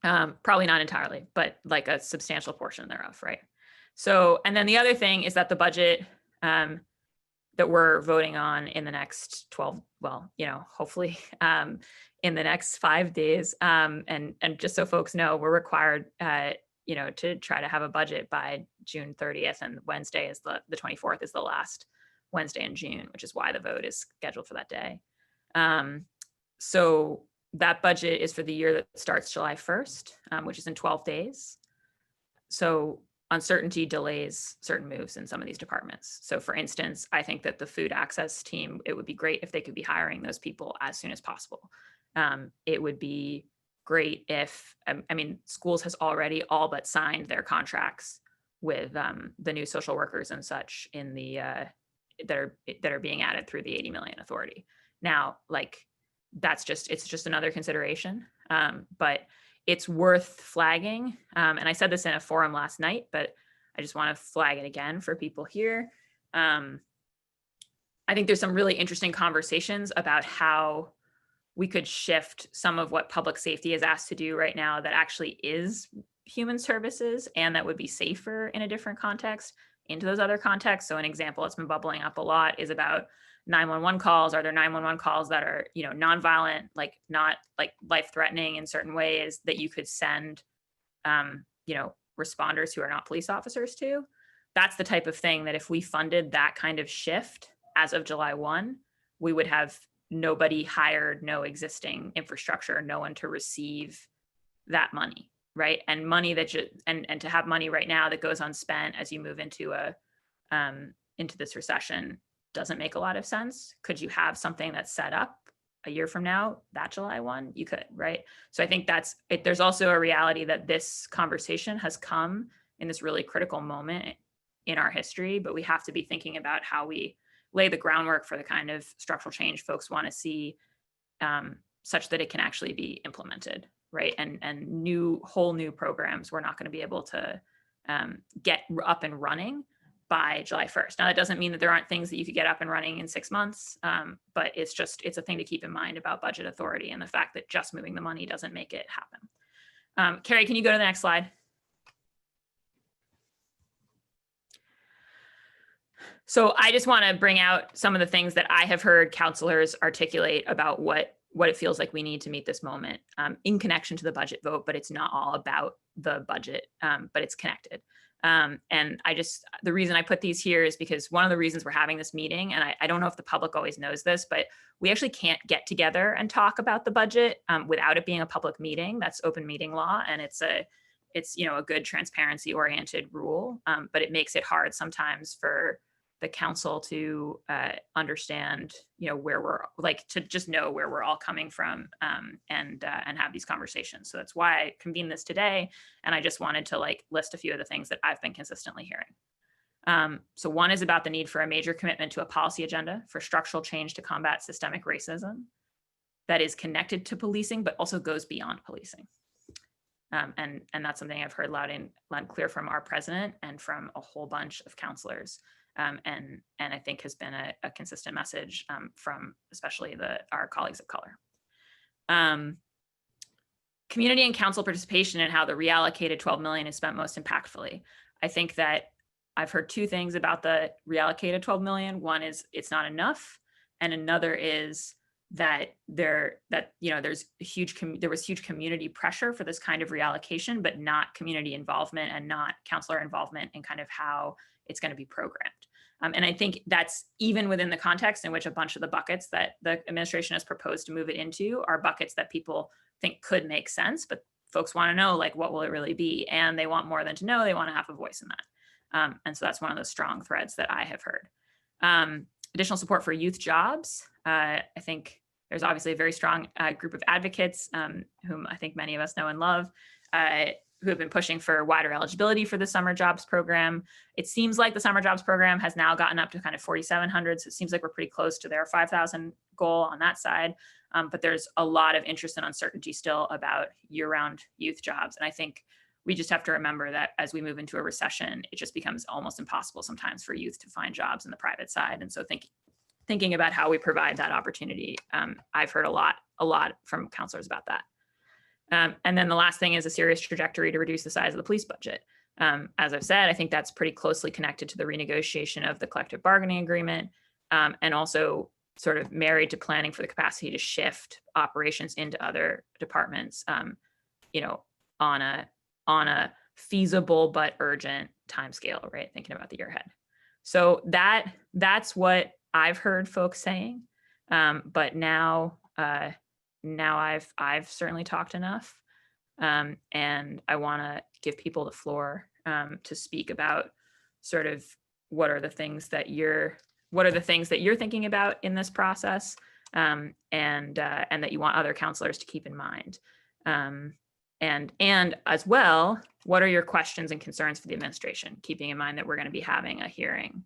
Probably not entirely, but like a substantial portion thereof, right? So, and then the other thing is that the budget that we're voting on in the next 12, hopefully in the next 5 days, and just so folks know, we're required, to try to have a budget by June 30th, and Wednesday is the 24th is the last Wednesday in June, which is why the vote is scheduled for that day. So that budget is for the year that starts July 1st, which is in 12 days. So uncertainty delays certain moves in some of these departments. So for instance, I think that the food access team, it would be great if they could be hiring those people as soon as possible. It would be great if, schools has already all but signed their contracts with the new social workers and such in the, that are being added through the 80 million authority. Now, it's just another consideration, but it's worth flagging. And I said this in a forum last night, but I just want to flag it again for people here. I think there's some really interesting conversations about how we could shift some of what public safety is asked to do right now that actually is human services and that would be safer in a different context into those other contexts. So an example that's been bubbling up a lot is about 911 calls. Are there 911 calls that are, nonviolent, not life-threatening in certain ways that you could send, responders who are not police officers to? That's the type of thing that if we funded that kind of shift as of July 1, we would have nobody hired, no existing infrastructure, no one to receive that money, right? And money that and to have money right now that goes unspent as you move into into this recession doesn't make a lot of sense. Could you have something that's set up a year from now, that July 1? You could, right? So I think there's also a reality that this conversation has come in this really critical moment in our history, but we have to be thinking about how we lay the groundwork for the kind of structural change folks want to see, such that it can actually be implemented, right? And whole new programs we're not going to be able to get up and running by July 1st. Now, that doesn't mean that there aren't things that you could get up and running in 6 months, but it's a thing to keep in mind about budget authority and the fact that just moving the money doesn't make it happen. Carrie, can you go to the next slide? So I just want to bring out some of the things that I have heard counselors articulate about what it feels like we need to meet this moment in connection to the budget vote, but it's not all about the budget, but it's connected. And the reason I put these here is because one of the reasons we're having this meeting, and I don't know if the public always knows this, but we actually can't get together and talk about the budget without it being a public meeting. That's open meeting law, and it's a good transparency oriented rule, but it makes it hard sometimes for the council to understand, where we're to just know where we're all coming from and have these conversations. So that's why I convened this today. And I just wanted to list a few of the things that I've been consistently hearing. So one is about the need for a major commitment to a policy agenda for structural change to combat systemic racism that is connected to policing, but also goes beyond policing. And that's something I've heard loud and clear from our president and from a whole bunch of counselors. And I think has been a consistent message from especially our colleagues of color. Community and council participation and how the reallocated 12 million is spent most impactfully. I think that I've heard two things about the reallocated 12 million. One is it's not enough, and another is that there was huge community pressure for this kind of reallocation, but not community involvement and not counselor involvement in kind of how it's going to be programmed. And I think that's even within the context in which a bunch of the buckets that the administration has proposed to move it into are buckets that people think could make sense, but folks want to know, what will it really be? And they want more than to know, they want to have a voice in that. And so that's one of the strong threads that I have heard. Additional support for youth jobs. I think there's obviously a very strong group of advocates whom I think many of us know and love, who have been pushing for wider eligibility for the summer jobs program. It seems like the summer jobs program has now gotten up to kind of 4,700. So it seems like we're pretty close to their 5,000 goal on that side. But there's a lot of interest and uncertainty still about year-round youth jobs. And I think we just have to remember that as we move into a recession, it just becomes almost impossible sometimes for youth to find jobs in the private side. And so thinking about how we provide that opportunity, I've heard a lot from counselors about that. And then the last thing is a serious trajectory to reduce the size of the police budget. As I've said, I think that's pretty closely connected to the renegotiation of the collective bargaining agreement, and also sort of married to planning for the capacity to shift operations into other departments, on a feasible but urgent timescale, right? Thinking about the year ahead. So that's what I've heard folks saying, but now I've certainly talked enough, and I want to give people the floor to speak about sort of what are the things that you're thinking about in this process, and that you want other counselors to keep in mind, and as well, what are your questions and concerns for the administration, keeping in mind that we're going to be having a hearing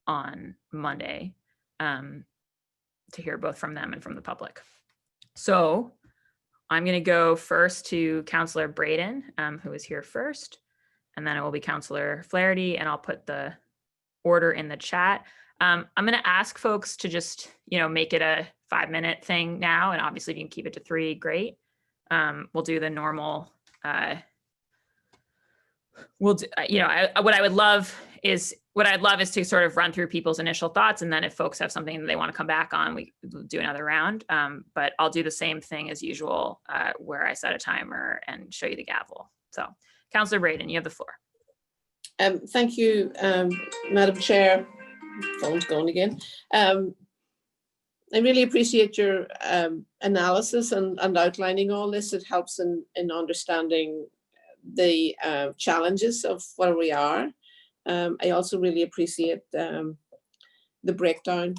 on Monday to hear both from them and from the public. So I'm going to go first to Counselor Braden, who is here first, and then it will be Counselor Flaherty, and I'll put the order in the chat. I'm going to ask folks to just, make it a 5-minute thing now, and obviously if you can keep it to 3, great. We'll do the normal. What I'd love is to sort of run through people's initial thoughts, and then if folks have something that they want to come back on, we do another round. But I'll do the same thing as usual, where I set a timer and show you the gavel. So, Councillor Braden, you have the floor. Thank you, Madam Chair. Phone's going again. I really appreciate your analysis and outlining all this. It helps in understanding the challenges of where we are. I also really appreciate the breakdown.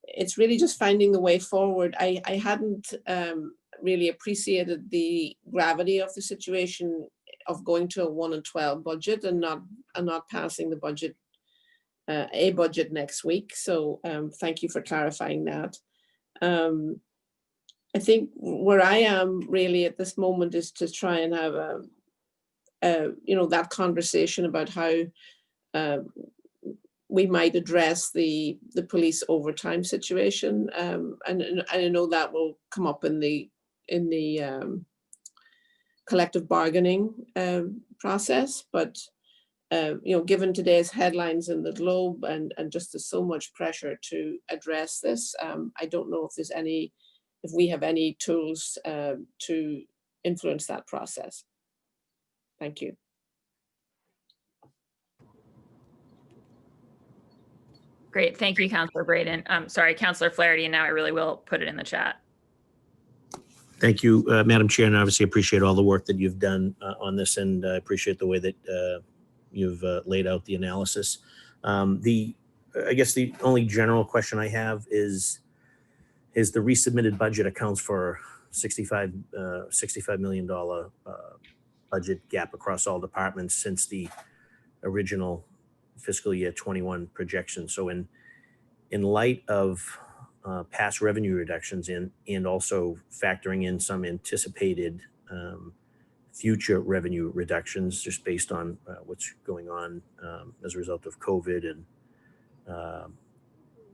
It's really just finding the way forward. I hadn't really appreciated the gravity of the situation of going to a 1 and 12 budget and not passing the budget, a budget next week. So thank you for clarifying that. I think where I am really at this moment is to try and have that conversation about how we might address the police overtime situation, and I know that will come up in the collective bargaining process. But given today's headlines in the Globe and just there's so much pressure to address this, I don't know if we have any tools to influence that process. Thank you. Great. Thank you, Councillor Braden. Sorry, Councillor Flaherty, and now I really will put it in the chat. Thank you, Madam Chair, and obviously appreciate all the work that you've done on this, and I appreciate the way that you've laid out the analysis. I guess the only general question I have is the resubmitted budget accounts for $65 million budget gap across all departments since the original fiscal year 21 projection. So in light of past revenue reductions and also factoring in some anticipated future revenue reductions just based on what's going on as a result of COVID and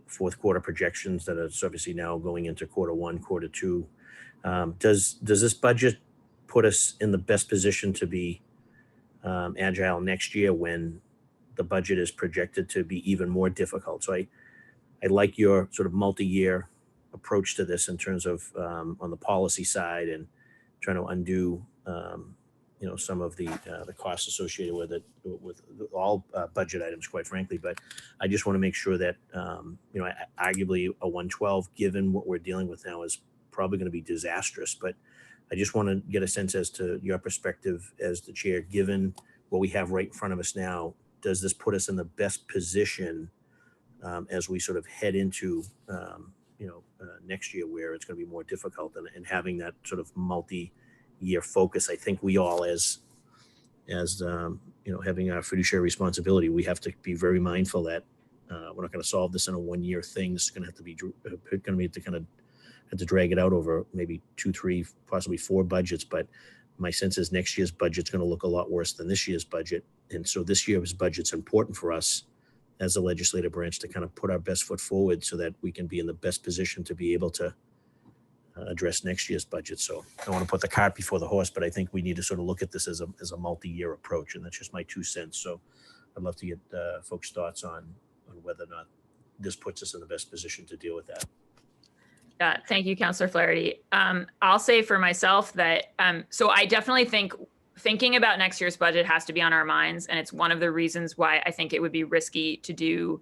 fourth quarter projections that are obviously now going into quarter one, quarter two. Does this budget put us in the best position to be agile next year when the budget is projected to be even more difficult? So I like your sort of multi-year approach to this in terms of on the policy side and trying to undo some of the costs associated with it, with all budget items, quite frankly. But I just want to make sure that arguably a 112, given what we're dealing with now, is probably going to be disastrous. But I just want to get a sense as to your perspective as the chair, given what we have right in front of us now. Does this put us in the best position as we sort of head into next year, where it's going to be more difficult, and having that sort of multi-year focus? I think we all, as having our fiduciary responsibility, we have to be very mindful that we're not going to solve this in a one-year thing. This is going to have to drag it out over maybe 2, 3, possibly 4 budgets. But my sense is next year's budget's going to look a lot worse than this year's budget. And so this year's budget's important for us as a legislative branch to kind of put our best foot forward so that we can be in the best position to be able to address next year's budget. So I don't want to put the cart before the horse, but I think we need to sort of look at this as a multi-year approach. And that's just my 2 cents. So I'd love to get folks' thoughts on whether or not this puts us in the best position to deal with that. Thank you, Councillor Flaherty. I'll say for myself that, so I definitely think thinking about next year's budget has to be on our minds. And it's one of the reasons why I think it would be risky to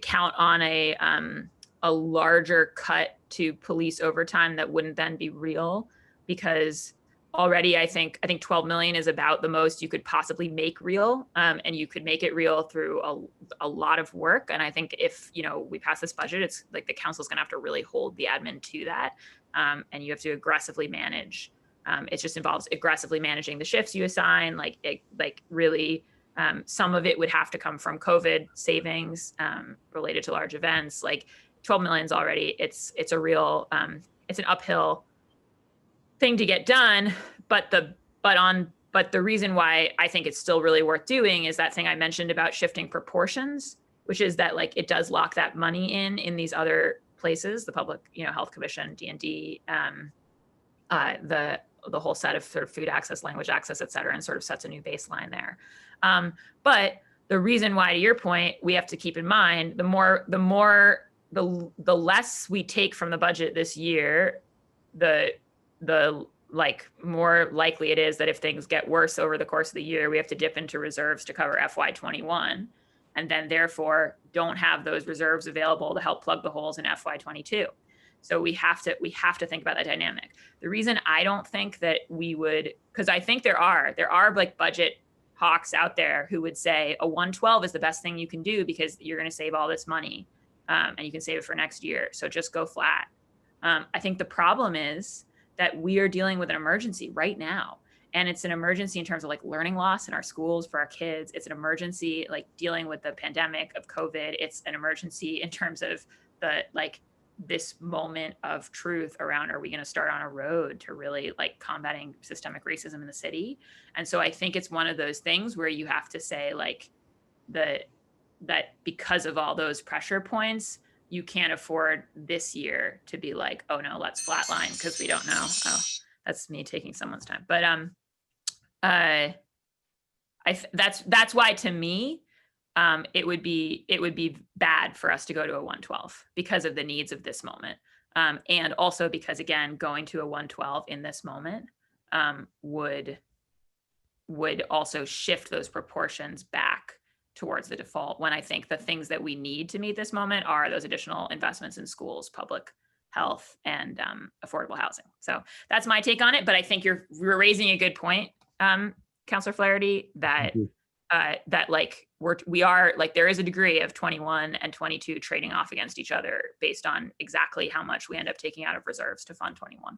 count on a larger cut to police overtime that wouldn't then be real, because already I think 12 million is about the most you could possibly make real. And you could make it real through a lot of work. And I think if, we pass this budget, it's like the council's gonna have to really hold the admin to that. And you have to aggressively manage. It just involves aggressively managing the shifts you assign, really some of it would have to come from COVID savings related to large events. Like 12 million's already, it's a real, it's an uphill thing to get done, but the reason why I think it's still really worth doing is that thing I mentioned about shifting proportions, which is that it does lock that money in these other places, the Public Health Commission, D&D, the whole set of sort of food access, language access, et cetera, and sort of sets a new baseline there. But the reason why, to your point, we have to keep in mind, the less we take from the budget this year, the more likely it is that if things get worse over the course of the year, we have to dip into reserves to cover FY21, and then therefore don't have those reserves available to help plug the holes in FY22. So we have to think about that dynamic. The reason I don't think that we would, because I think there are budget hawks out there who would say a 112 is the best thing you can do because you're going to save all this money and you can save it for next year. So just go flat. I think the problem is that we are dealing with an emergency right now. And it's an emergency in terms of like learning loss in our schools for our kids. It's an emergency like dealing with the pandemic of COVID. It's an emergency in terms of the like this moment of truth around, are we going to start on a road to really like combating systemic racism in the city? And so I think it's one of those things where you have to say like that because of all those pressure points, you can't afford this year to be like, oh no, let's flatline because we don't know. Oh, that's me taking someone's time. But that's why to me, it would be bad for us to go to a 112 because of the needs of this moment. And also because again, going to a 112 in this moment would also shift those proportions back towards the default, when I think the things that we need to meet this moment are those additional investments in schools, public health, and affordable housing. So that's my take on it. But I think you're raising a good point, Councillor Flaherty, that that like we are like, there is a degree of 21 and 22 trading off against each other based on exactly how much we end up taking out of reserves to fund 21.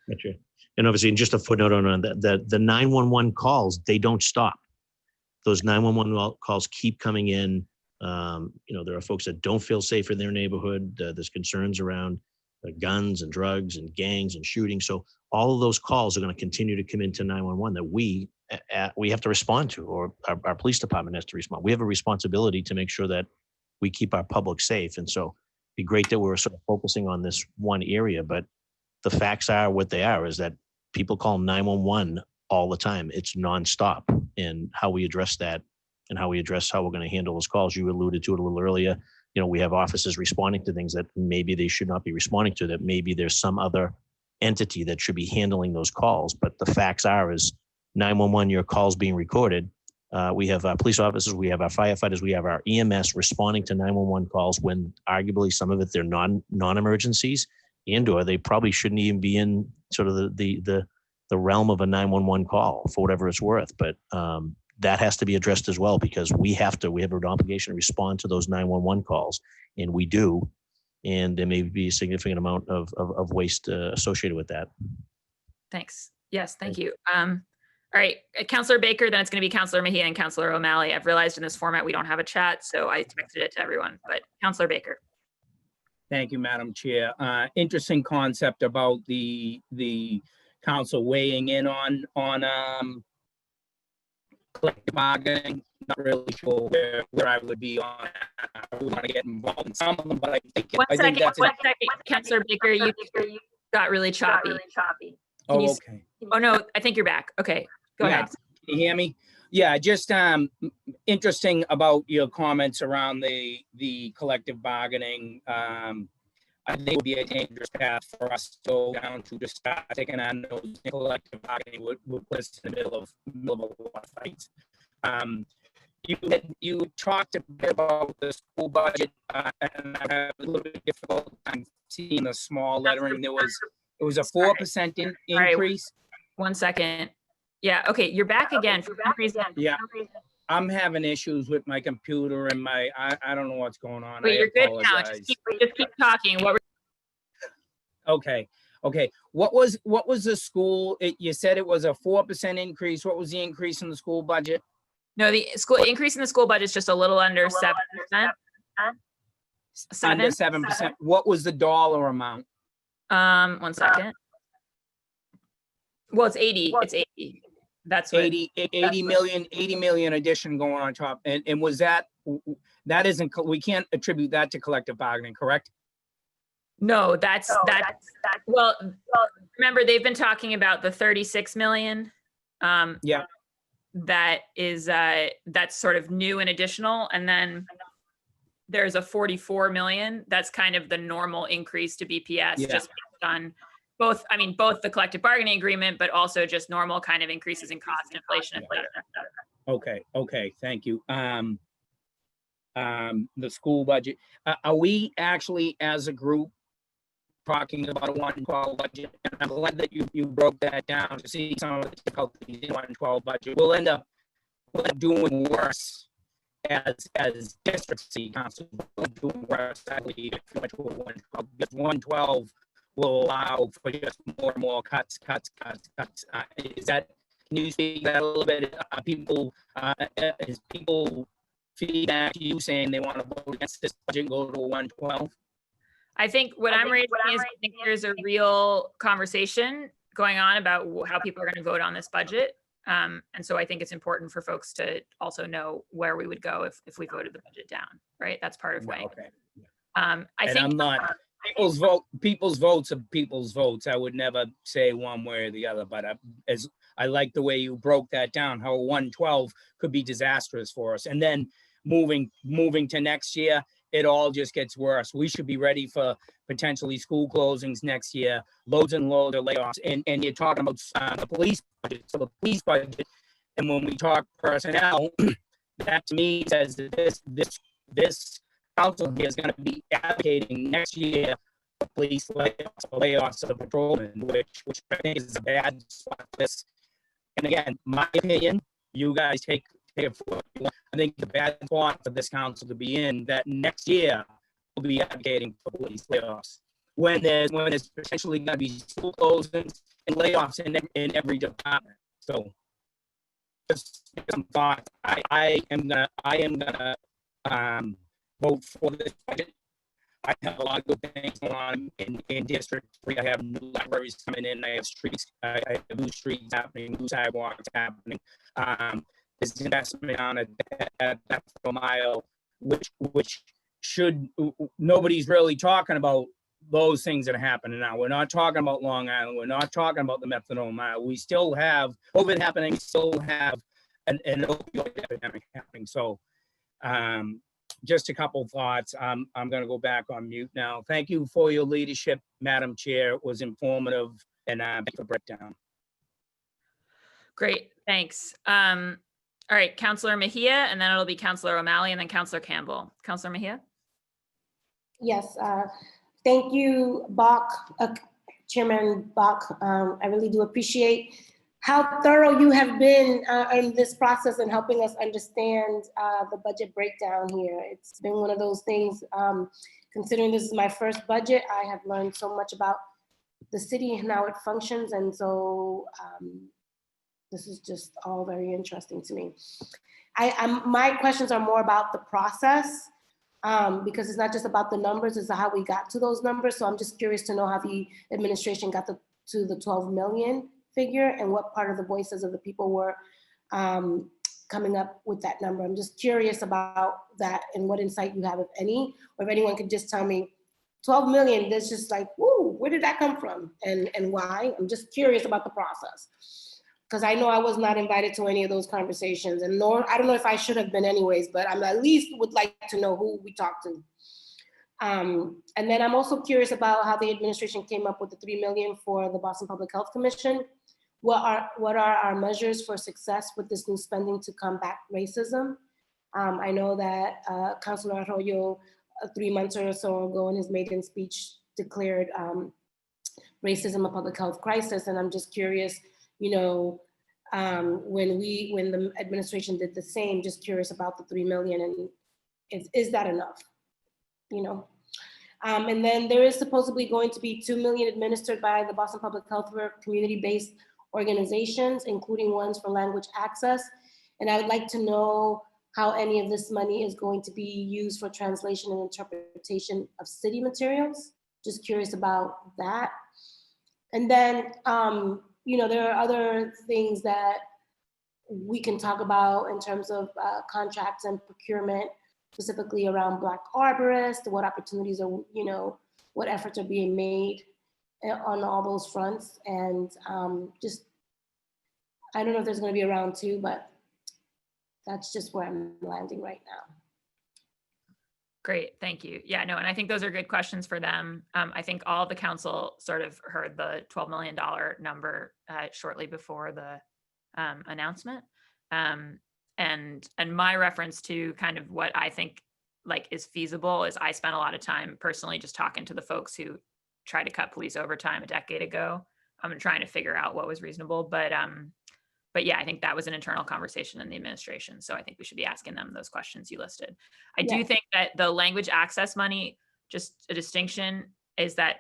Gotcha. And obviously, just a footnote on that, the 911 calls, they don't stop. Those 911 calls keep coming in. There are folks that don't feel safe in their neighborhood. There's concerns around guns and drugs and gangs and shooting. So all of those calls are going to continue to come into 911 that we have to respond to, or our police department has to respond. We have a responsibility to make sure that we keep our public safe. And so it'd be great that we're sort of focusing on this one area, but the facts are what they are, is that people call 911 all the time. It's nonstop. And how we address that and how we're going to handle those calls. You alluded to it a little earlier. We have officers responding to things that maybe they should not be responding to, that maybe there's some other entity that should be handling those calls. But the facts are is 911, your calls being recorded. We have our police officers, we have our firefighters, we have our EMS responding to 911 calls when arguably some of it they're non-emergencies, and/or they probably shouldn't even be in sort of the realm of a 911 call for whatever it's worth. But that has to be addressed as well, because we have an obligation to respond to those 911 calls, and we do. And there may be a significant amount of waste associated with that. Thanks. Yes, thank you. All right, Councillor Baker, then it's going to be Councillor Mejia and Councillor O'Malley. I've realized in this format we don't have a chat, so I texted it to everyone, but Councillor Baker. Thank you, Madam Chair. Interesting concept about the council weighing in on collective bargaining. Not really sure where I would be on. I would want to get involved in some of them, but I think that's one second, Councillor Baker, you got really choppy. Okay. Oh no, I think you're back. Okay, go ahead. Can you hear me? Yeah, just interesting about your comments around the collective bargaining. I think it would be a dangerous path for us to go down to just start taking on those collective bargaining would put us in the middle of a lot of fights. You talked a bit about the school budget, and I have a little bit difficult time seeing the small lettering. It was a 4% increase. Right. 1 second. Yeah. Okay. You're back again. For some reason. Yeah. I'm having issues with my computer and I don't know what's going on. Wait, you're good now. Just keep talking. Okay. What was the school? You said it was a 4% increase. What was the increase in the school budget? No, the school increase in the school budget is just a little under 7%. Under 7%. What was the dollar amount? 1 second. Well, it's 80. It's 80. That's what, 80 million addition going on top. And was that isn't, we can't attribute that to collective bargaining, correct? No, that's well, remember they've been talking about the 36 million. Yeah. That is, that's sort of new and additional. And then there's a 44 million. That's kind of the normal increase to BPS, just based on both the collective bargaining agreement, but also just normal kind of increases in cost, inflation, et cetera. Okay, thank you. The school budget, are we actually as a group talking about a 112 budget? And I'm glad that you broke that down to see some of the difficulties in 112 budget. We'll end up doing worse as district city council. We'll doing worse, I believe, if we went to a 112, because 112 will allow for just more and more cuts. Is Can you speak to that a little bit? Is people feedback to you saying they want to vote against this budget and go to a 112? I think what I'm raising is I think there's a real conversation going on about how people are going to vote on this budget. And so I think it's important for folks to also know where we would go if we voted the budget down, right? That's part of weighing. Okay. I And think I'm not, people's votes are people's votes. I would never say one way or the other, but as I like the way you broke that down, how 112 could be disastrous for us. And then moving to next year, it all just gets worse. We should be ready for potentially school closings next year, loads and loads of layoffs. And you're talking about the police budget. So the police budget, and when we talk personnel, that to me says that this council here is going to be advocating next year for police layoffs of patrolmen, which I think is a bad spot. And again, my opinion, you guys take it for I think the bad spot for this council to be in, that next year we'll be advocating for police layoffs when there's potentially going to be school closings and layoffs in every department. So just some thoughts. I am gonna vote for this budget. I have a lot of good things going on in District 3. I have new libraries coming in. I have streets. I have new streets happening, new sidewalks happening. There's investment on a mile, which should, nobody's really talking about those things that are happening now. We're not talking about Long Island. We're not talking about the methadone mile. We still have COVID happening. We still have an opioid epidemic happening. So just a couple thoughts. I'm going to go back on mute now. Thank you for your leadership, Madam Chair. It was informative and for breakdown. great, thanks. All right, Councillor Mejia, and then it'll be Councillor O'Malley, and then Councillor Campbell. Councillor Mejia? Yes, thank you, Chairman Bach. I really do appreciate how thorough you have been in this process and helping us understand the budget breakdown here. It's been one of those things, considering this is my first budget, I have learned so much about the city and how it functions. And so this is just all very interesting to me. My questions are more about the process, because it's not just about the numbers, it's how we got to those numbers. So I'm just curious to know how the administration got to the 12 million figure and what part of the voices of the people were coming up with that number. I'm just curious about that and what insight you have, if any, or if anyone could just tell me 12 million, there's just like, woo, where did that come from and why? I'm just curious about the process. Because I know I was not invited to any of those conversations, and nor, I don't know if I should have been anyways, but I'm at least would like to know who we talked to. And then I'm also curious about how the administration came up with the 3 million for the Boston Public Health Commission. What are our measures for success with this new spending to combat racism? I know that Councilor Arroyo 3 months or so ago in his maiden speech declared racism a public health crisis, and I'm just curious, you know, when the administration did the same, just curious about the 3 million and is that enough, you know? And then there is supposedly going to be 2 million administered by the Boston Public Health for community-based organizations, including ones for language access. And I would like to know how any of this money is going to be used for translation and interpretation of city materials. Just curious about that. And then, you know, there are other things that we can talk about in terms of contracts and procurement, specifically around Black arborists, what opportunities are, you know, what efforts are being made on all those fronts. And just, I don't know if there's going to be a round two, but that's just where I'm landing right now. Great, thank you. Yeah, no, and I think those are good questions for them. I think all the council sort of heard the $12 million number shortly before the announcement. And my reference to kind of what I think like is feasible is I spent a lot of time personally just talking to the folks who tried to cut police overtime a decade ago. I'm trying to figure out what was reasonable, but yeah, I think that was an internal conversation in the administration. So I think we should be asking them those questions you listed. I do think that the language access money, just a distinction is that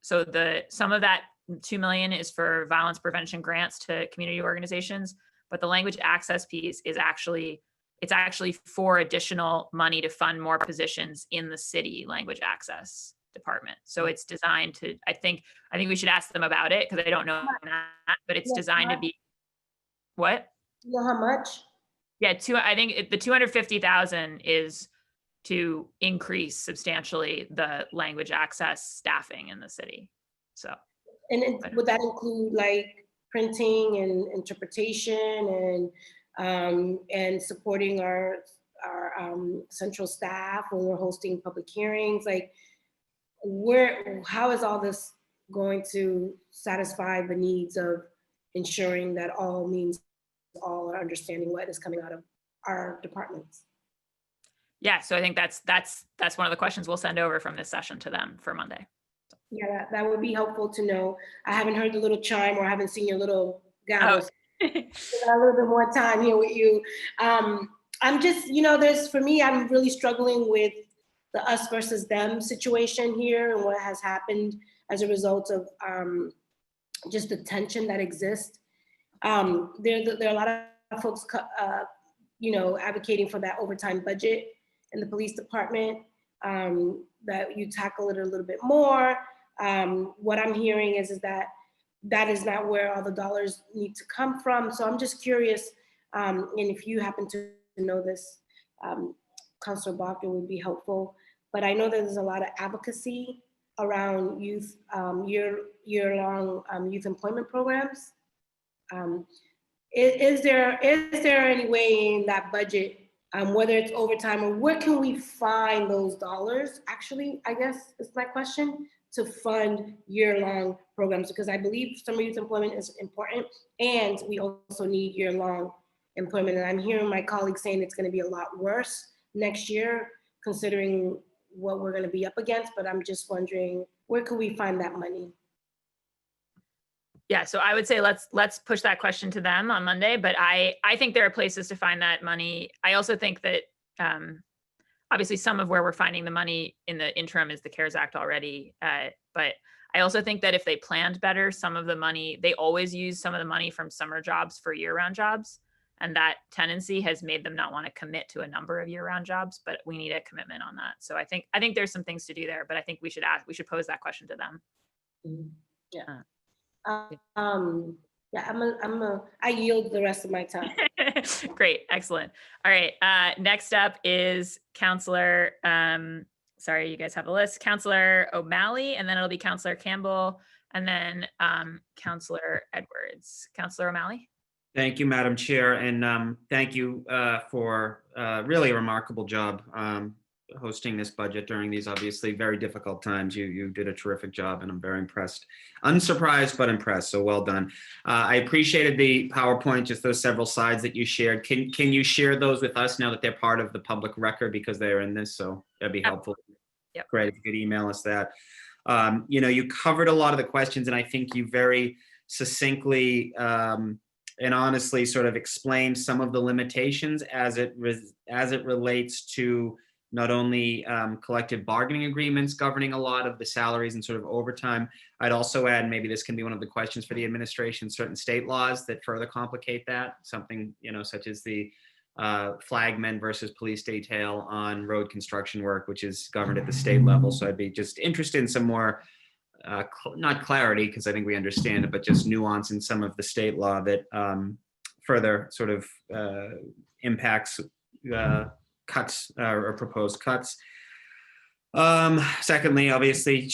some of that 2 million is for violence prevention grants to community organizations, but the language access piece is actually, it's actually for additional money to fund more positions in the city language access department. So it's designed to, I think we should ask them about it because I don't know that, but it's designed to be, what? You know how much? Yeah, I think the 250,000 is to increase substantially the language access staffing in the city. So. Would that include like printing and interpretation and supporting our central staff when we're hosting public hearings? Like, how is all this going to satisfy the needs of ensuring that all means all are understanding what is coming out of our departments? Yeah, so I think that's one of the questions we'll send over from this session to them for Monday. Yeah, that would be helpful to know. I haven't heard the little chime or I haven't seen your little gavel. Oh. A little bit more time here with you. I'm just, for me, I'm really struggling with the us versus them situation here and what has happened as a result of just the tension that exists. There are a lot of folks, advocating for that overtime budget in the police department, that you tackle it a little bit more. What I'm hearing is that is not where all the dollars need to come from. So I'm just curious, and if you happen to know this, Councilor Bach, it would be helpful. But I know that there's a lot of advocacy around youth, year-long youth employment programs. Is there any way in that budget, whether it's overtime or where can we find those dollars? Actually, I guess is my question, to fund year-long programs, because I believe summer youth employment is important and we also need year-long employment. And I'm hearing my colleagues saying it's going to be a lot worse next year, considering what we're going to be up against. But I'm just wondering, where can we find that money? Yeah, so I would say let's push that question to them on Monday, but I think there are places to find that money. I also think that obviously some of where we're finding the money in the interim is the CARES Act already, but I also think that if they planned better, some of the money, they always use some of the money from summer jobs for year-round jobs, and that tendency has made them not want to commit to a number of year-round jobs, but we need a commitment on that. So I think there's some things to do there, but I think we should pose that question to them. Yeah. I yield the rest of my time. Great, excellent. All right, next up is Councilor, sorry, you guys have a list, Councilor O'Malley, and then it'll be Councilor Campbell, and then Councilor Edwards. Councilor O'Malley. Thank you, Madam Chair, and thank you for really a remarkable job hosting this budget during these obviously very difficult times. You did a terrific job, and I'm very impressed. Unsurprised, but impressed, so well done. I appreciated the PowerPoint, just those several slides that you shared. Can you share those with us now that they're part of the public record because they're in this, so that'd be helpful. Yep. Great, if you could email us that. You covered a lot of the questions, and I think you very succinctly and honestly sort of explained some of the limitations as it relates to not only collective bargaining agreements governing a lot of the salaries and sort of overtime. I'd also add, maybe this can be one of the questions for the administration, certain state laws that further complicate that, something, such as the flagmen versus police detail on road construction work, which is governed at the state level. So I'd be just interested in some more, not clarity, because I think we understand it, but just nuance in some of the state law that further sort of impacts cuts or proposed cuts. Secondly, obviously,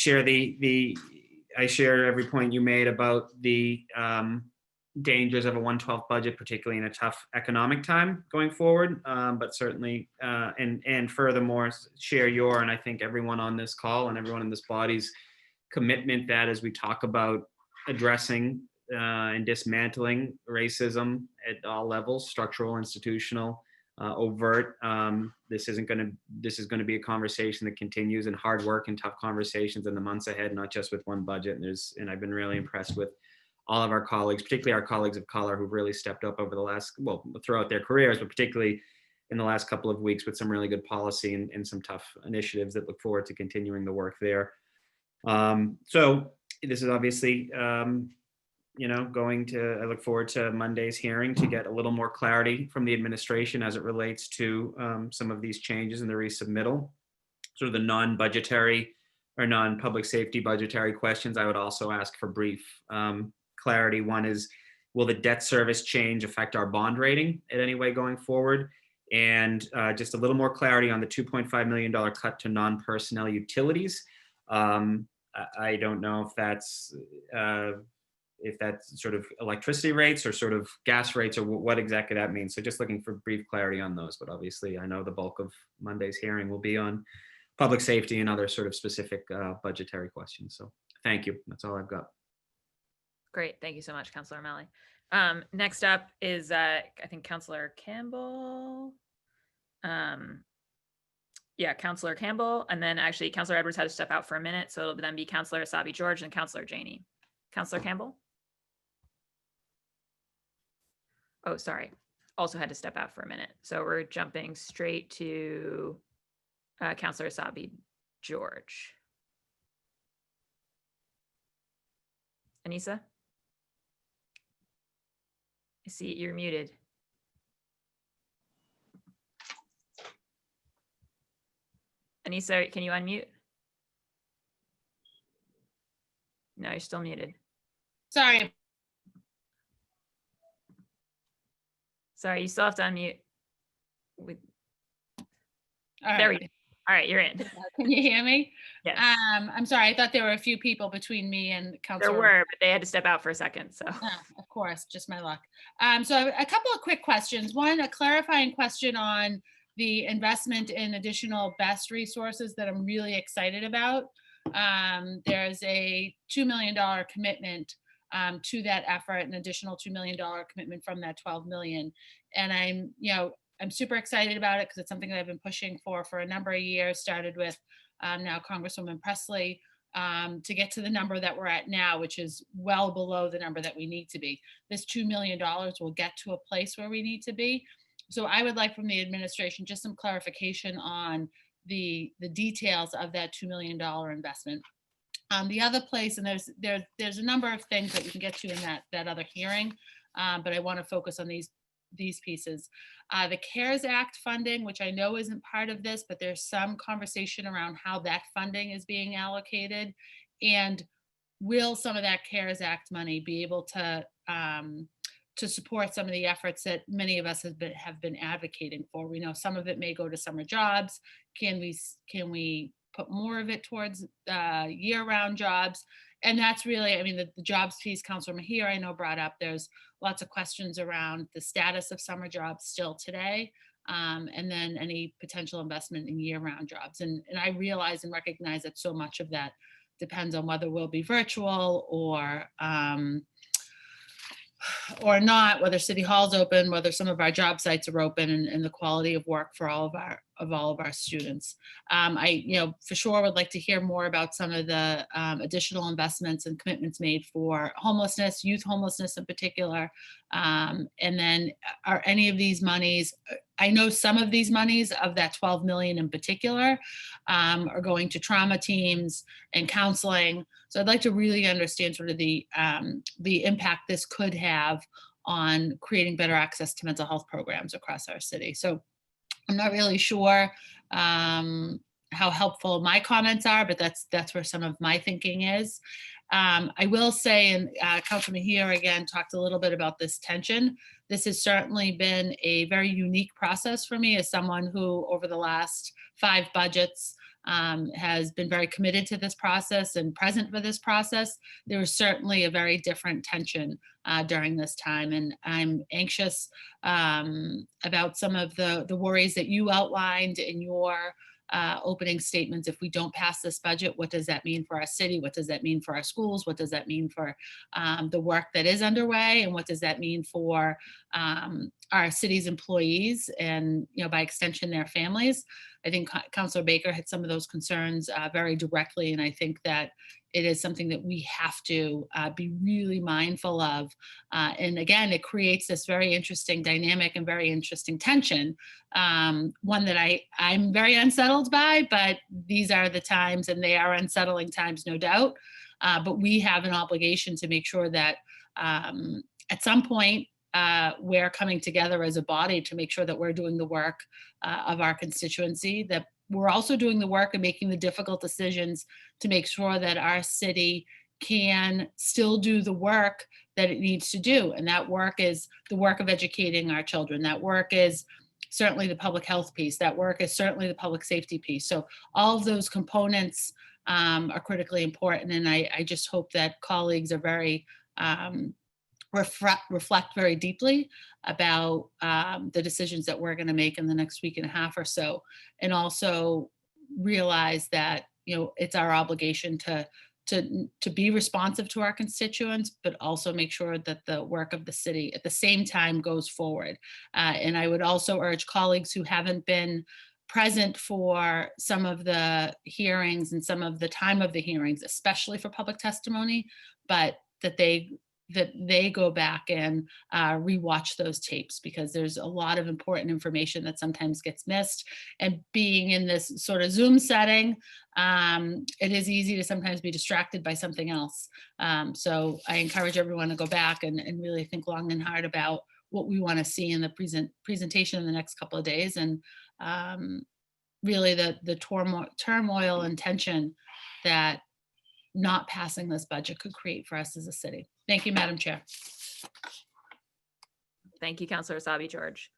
I share every point you made about the dangers of a 112 budget, particularly in a tough economic time going forward. But certainly, and furthermore, share your, and I think everyone on this call and everyone in this body's commitment that as we talk about addressing and dismantling racism at all levels, structural, institutional, overt, this is going to be a conversation that continues, and hard work and tough conversations in the months ahead, not just with one budget. And I've been really impressed with all of our colleagues, particularly our colleagues of color, who've really stepped up over the last, throughout their careers, but particularly in the last couple of weeks with some really good policy and some tough initiatives that look forward to continuing the work there. So this is obviously, you know, I look forward to Monday's hearing to get a little more clarity from the administration as it relates to some of these changes in the resubmittal. Sort of the non-budgetary or non-public safety budgetary questions, I would also ask for brief clarity. One is, will the debt service change affect our bond rating in any way going forward? And just a little more clarity on the $2.5 million cut to non-personnel utilities. I don't know if that's sort of electricity rates or sort of gas rates or what exactly that means. So just looking for brief clarity on those. But obviously, I know the bulk of Monday's hearing will be on public safety and other sort of specific budgetary questions. So thank you. That's all I've got. Great. Thank you so much, Councilor O'Malley. Next up is, I think, Councilor Campbell. Yeah, Councilor Campbell. And then actually Councilor Edwards had to step out for a minute. So it'll then be Councilor Asabi George and Councilor Janey. Councilor Campbell. Oh, sorry. Also had to step out for a minute. So we're jumping straight to Councilor Asabi George. Anissa? I see you're muted. Anissa, can you unmute? No, you're still muted. Sorry. Sorry, you still have to unmute. All There right. we go. All right, you're in. Can you hear me? Yes. I'm sorry. I thought there were a few people between me and There Councilor. were, but they had to step out for a second. So Of course, just my luck. So a couple of quick questions. One, a clarifying question on the investment in additional best resources that I'm really excited about. There's a $2 million commitment to that effort, an additional $2 million commitment from that 12 million. And I'm super excited about it because it's something that I've been pushing for a number of years, started with now Congresswoman Presley, to get to the number that we're at now, which is well below the number that we need to be. This $2 million will get to a place where we need to be. So I would like from the administration just some clarification on the details of that $2 million investment. The other place, and there's a number of things that we can get to in that other hearing, but I want to focus on these pieces. The CARES Act funding, which I know isn't part of this, but there's some conversation around how that funding is being allocated, and will some of that CARES Act money be able to support some of the efforts that many of us have been advocating for? We know some of it may go to summer jobs. Can we put more of it towards year-round jobs? And that's really, I mean, the jobs piece, Councilor Mahir, I know brought up, there's lots of questions around the status of summer jobs still today, and then any potential investment in year-round jobs. And I realize and recognize that so much of that depends on whether we'll be virtual or not, whether City Hall's open, whether some of our job sites are open, and the quality of work for all of our students. I, for sure would like to hear more about some of the additional investments and commitments made for homelessness, youth homelessness in particular. And then are any of these monies, I know some of these monies of that 12 million in particular are going to trauma teams and counseling. So I'd like to really understand sort of the impact this could have on creating better access to mental health programs across our city. So I'm not really sure how helpful my comments are, but that's where some of my thinking is. I will say, and Councilor Mahir again talked a little bit about this tension. This has certainly been a very unique process for me as someone who over the last 5 budgets has been very committed to this process and present for this process. There was certainly a very different tension during this time, and I'm anxious about some of the worries that you outlined in your opening statements. If we don't pass this budget, what does that mean for our city? What does that mean for our schools? What does that mean for the work that is underway? And what does that mean for our city's employees and, by extension, their families? I think Councilor Baker had some of those concerns very directly, and I think that it is something that we have to be really mindful of. And again, it creates this very interesting dynamic and very interesting tension, one that I'm very unsettled by, but these are the times, and they are unsettling times, no doubt. But we have an obligation to make sure that at some point, we're coming together as a body to make sure that we're doing the work of our constituency, that we're also doing the work and making the difficult decisions to make sure that our city can still do the work that it needs to do. And that work is the work of educating our children. That work is certainly the public health piece. That work is certainly the public safety piece. So all of those components are critically important. And I just hope that colleagues are very, reflect very deeply about the decisions that we're going to make in the next week and a half or so. And also realize that, it's our obligation to be responsive to our constituents, but also make sure that the work of the city at the same time goes forward. And I would also urge colleagues who haven't been present for some of the hearings and some of the time of the hearings, especially for public testimony, but that they go back and rewatch those tapes, because there's a lot of important information that sometimes gets missed. And being in this sort of Zoom setting, it is easy to sometimes be distracted by something else. So I encourage everyone to go back and really think long and hard about what we want to see in the presentation in the next couple of days, and really the turmoil and tension that not passing this budget could create for us as a city. Thank you, Madam Chair. Thank you, Councillor Asabi George.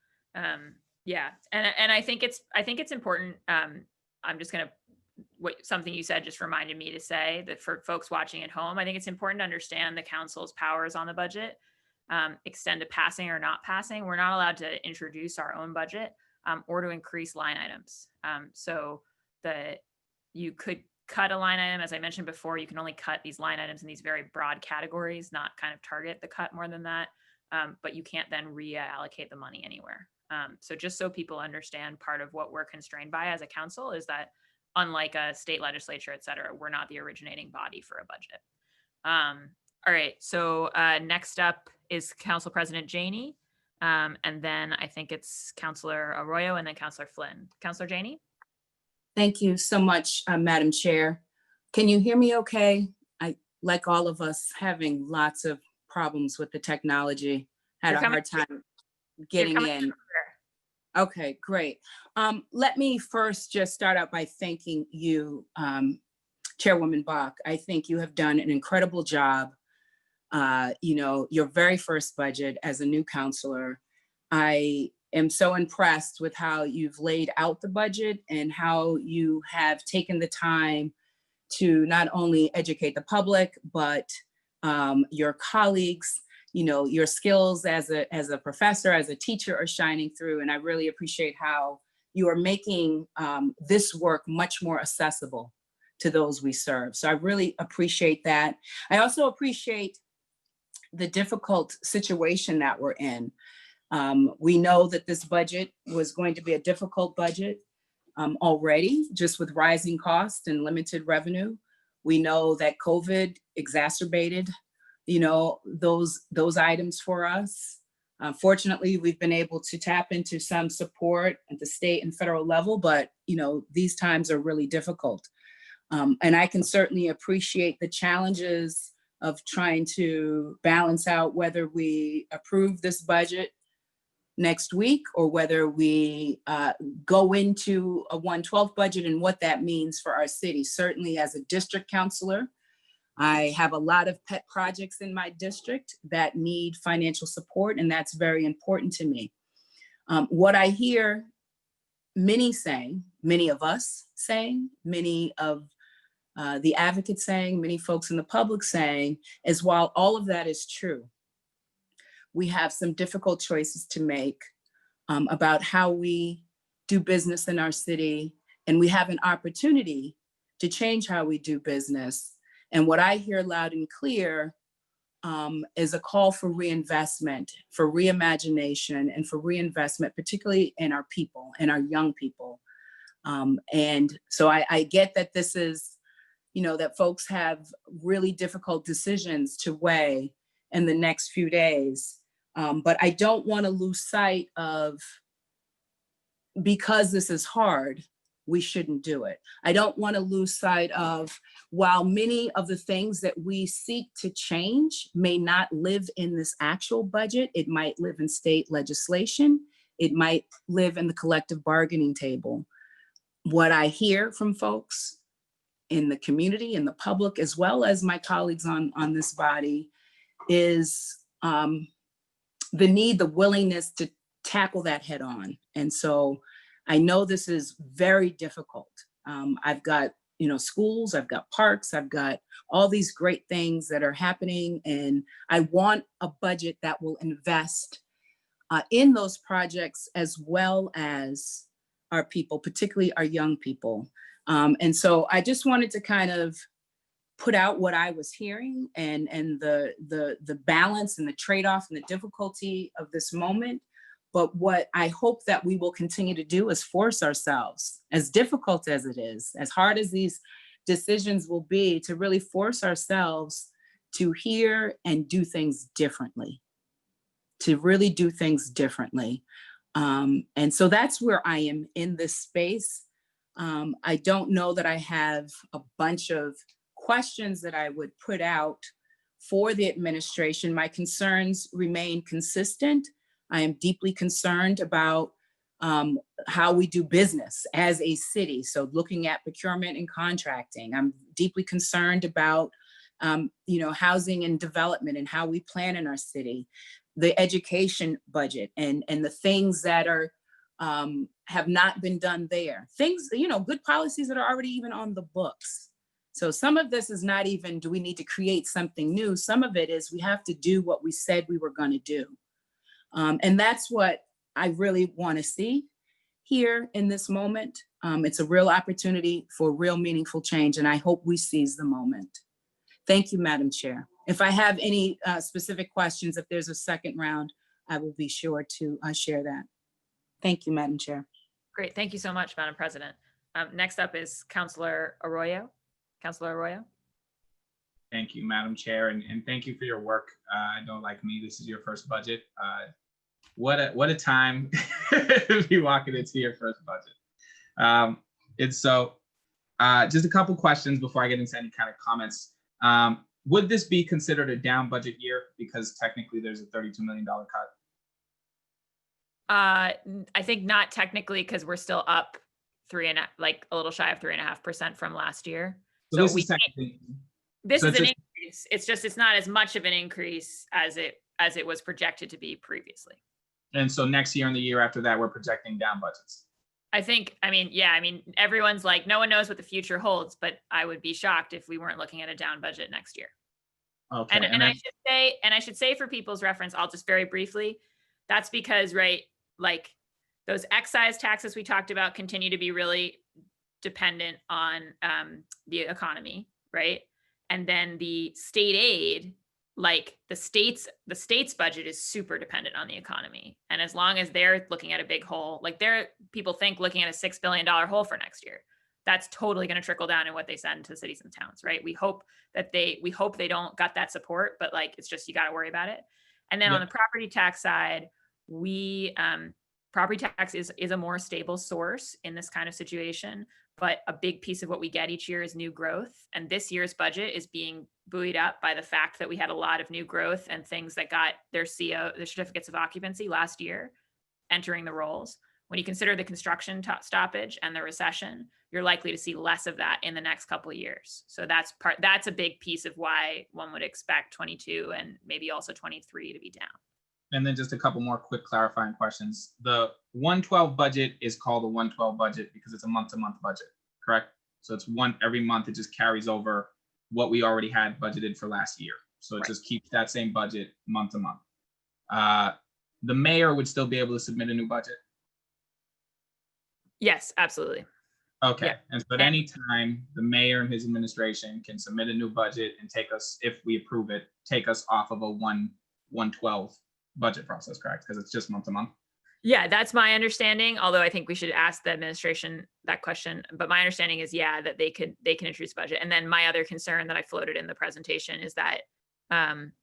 Yeah, and I think it's important. I'm just gonna, something you said just reminded me to say that for folks watching at home, I think it's important to understand the council's powers on the budget extend to passing or not passing. We're not allowed to introduce our own budget or to increase line items. So that you could cut a line item, as I mentioned before, you can only cut these line items in these very broad categories, not kind of target the cut more than that. But you can't then reallocate the money anywhere. So just so people understand, part of what we're constrained by as a council is that unlike a state legislature, et cetera, we're not the originating body for a budget. All right, so next up is Council President Janey. And then I think it's Councillor Arroyo and then Councillor Flynn. Councillor Janey? Thank you so much, Madam Chair. Can you hear me okay? I, like all of us, having lots of problems with the technology. Had a hard time getting in. Okay, great. Let me first just start out by thanking you, Chairwoman Bach. I think you have done an incredible job. Your very first budget as a new counselor. I am so impressed with how you've laid out the budget and how you have taken the time to not only educate the public, but your colleagues. Your skills as a professor, as a teacher are shining through. And I really appreciate how you are making this work much more accessible to those we serve. So I really appreciate that. I also appreciate the difficult situation that we're in. We know that this budget was going to be a difficult budget already, just with rising costs and limited revenue. We know that COVID exacerbated, those items for us. Fortunately, we've been able to tap into some support at the state and federal level, but these times are really difficult. And I can certainly appreciate the challenges of trying to balance out whether we approve this budget next week or whether we go into a 1/12 budget and what that means for our city. Certainly as a district counselor, I have a lot of pet projects in my district that need financial support, and that's very important to me. What I hear many saying, many of us saying, many of the advocates saying, many folks in the public saying, is while all of that is true, we have some difficult choices to make about how we do business in our city, and we have an opportunity to change how we do business. And what I hear loud and clear is a call for reinvestment, for reimagination, and for reinvestment, particularly in our people and our young people. And so I get that this is, that folks have really difficult decisions to weigh in the next few days. But I don't want to lose sight of, because this is hard, we shouldn't do it. I don't want to lose sight of, while many of the things that we seek to change may not live in this actual budget, it might live in state legislation, it might live in the collective bargaining table. What I hear from folks in the community, in the public, as well as my colleagues on this body, is the need, the willingness to tackle that head on. And so I know this is very difficult. I've got, schools, I've got parks, I've got all these great things that are happening. And I want a budget that will invest in those projects as well as our people, particularly our young people. And so I just wanted to kind of put out what I was hearing and the balance and the trade-off and the difficulty of this moment. But what I hope that we will continue to do is force ourselves, as difficult as it is, as hard as these decisions will be, to really force ourselves to hear and do things differently, to really do things differently. And so that's where I am in this space. I don't know that I have a bunch of questions that I would put out for the administration. My concerns remain consistent. I am deeply concerned about how we do business as a city. So looking at procurement and contracting, I'm deeply concerned about housing and development and how we plan in our city, the education budget and the things that are have not been done there. Things, good policies that are already even on the books. So some of this is not even, do we need to create something new? Some of it is we have to do what we said we were going to do. And that's what I really want to see here in this moment. It's a real opportunity for real meaningful change, and I hope we seize the moment. Thank you, Madam Chair. If I have any specific questions, if there's a second round, I will be sure to share that. Thank you, Madam Chair. Great. Thank you so much, Madam President. Next up is Councilor Arroyo. Councilor Arroyo. Thank you, Madam Chair, and thank you for your work. I know, like me, this is your first budget. What a time to be walking into your first budget. And so just a couple questions before I get into any kind of comments. Would this be considered a down budget year because technically there's a $32 million cut? I think not technically, because we're still up a little shy of 3.5% from last year. So this is technically. This is an increase. It's just, it's not as much of an increase as it was projected to be previously. And so next year and the year after that, we're projecting down budgets. Everyone's like, no one knows what the future holds, but I would be shocked if we weren't looking at a down budget next year. Okay. And I should say for people's reference, I'll just very briefly, that's because, right, like those excise taxes we talked about continue to be really dependent on the economy, right? And then the state aid, like the state's budget is super dependent on the economy. And as long as they're looking at a big hole, like people think looking at a $6 billion hole for next year, that's totally going to trickle down in what they send to cities and towns, right? We hope they don't got that support, but like, it's just, you got to worry about it. And then on the property tax side, property tax is a more stable source in this kind of situation, but a big piece of what we get each year is new growth. And this year's budget is being buoyed up by the fact that we had a lot of new growth and things that got their certificates of occupancy last year entering the rolls. When you consider the construction stoppage and the recession, you're likely to see less of that in the next couple of years. So that's a big piece of why one would expect 22 and maybe also 23 to be down. And then just a couple more quick clarifying questions. The 112 budget is called the 112 budget because it's a month-to-month budget, correct? So it's every month, it just carries over what we already had budgeted for last year. So it just keeps that same budget month to month. The mayor would still be able to submit a new budget? Yes, absolutely. Okay. Yeah. And so at any time, the mayor and his administration can submit a new budget and take us, if we approve it, take us off of a 112 budget process, correct? Because it's just month to month. Yeah, that's my understanding. Although I think we should ask the administration that question. But my understanding is, that they can introduce budget. And then my other concern that I floated in the presentation is that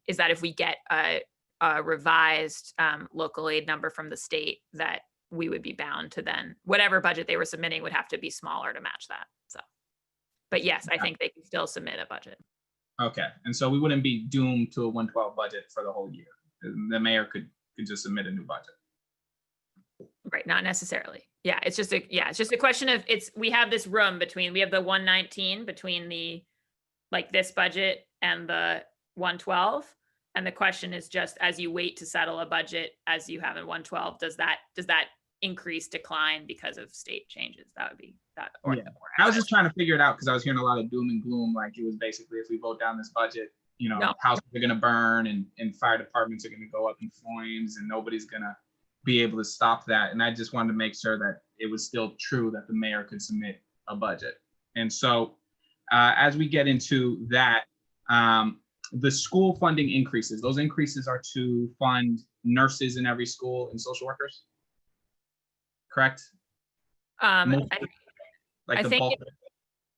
if we get a revised local aid number from the state, that we would be bound to then, whatever budget they were submitting would have to be smaller to match that. So, but yes, I think they can still submit a budget. Okay, and so we wouldn't be doomed to a 112 budget for the whole year. The mayor could just submit a new budget. Right, not necessarily. Yeah, it's just a question of we have this room between, we have the 119 between the, like this budget and the 112. And the question is just, as you wait to settle a budget as you have in 112, does that increase, decline because of state changes? That would be that. Or, Yeah. I was just trying to figure it out because I was hearing a lot of doom and gloom. Like it was basically, if we vote down this budget, you know, No. houses are going to burn and fire departments are going to go up in flames and nobody's going to be able to stop that. And I just wanted to make sure that it was still true that the mayor could submit a budget. And so as we get into that, the school funding increases, those increases are to fund nurses in every school and social workers, correct? I Like the think bulk.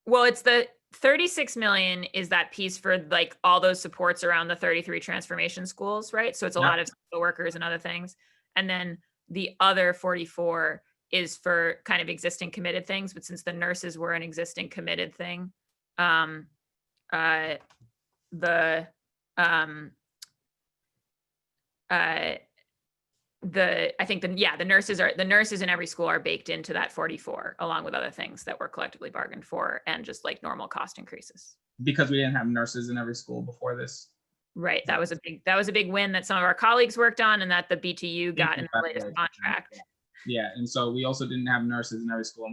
Well, it's the 36 million is that piece for like all those supports around the 33 transformation schools, right? So it's a Yeah. lot of social workers and other things. And then the other 44 is for kind of existing committed things. But since the nurses were an existing committed thing, I think the nurses in every school are baked into that 44, along with other things that were collectively bargained for and just like normal cost increases. Because we didn't have nurses in every school before this. Right. That was a big win that some of our colleagues worked on and that the BTU got in the latest contract. Yeah, and so we also didn't have nurses in every school,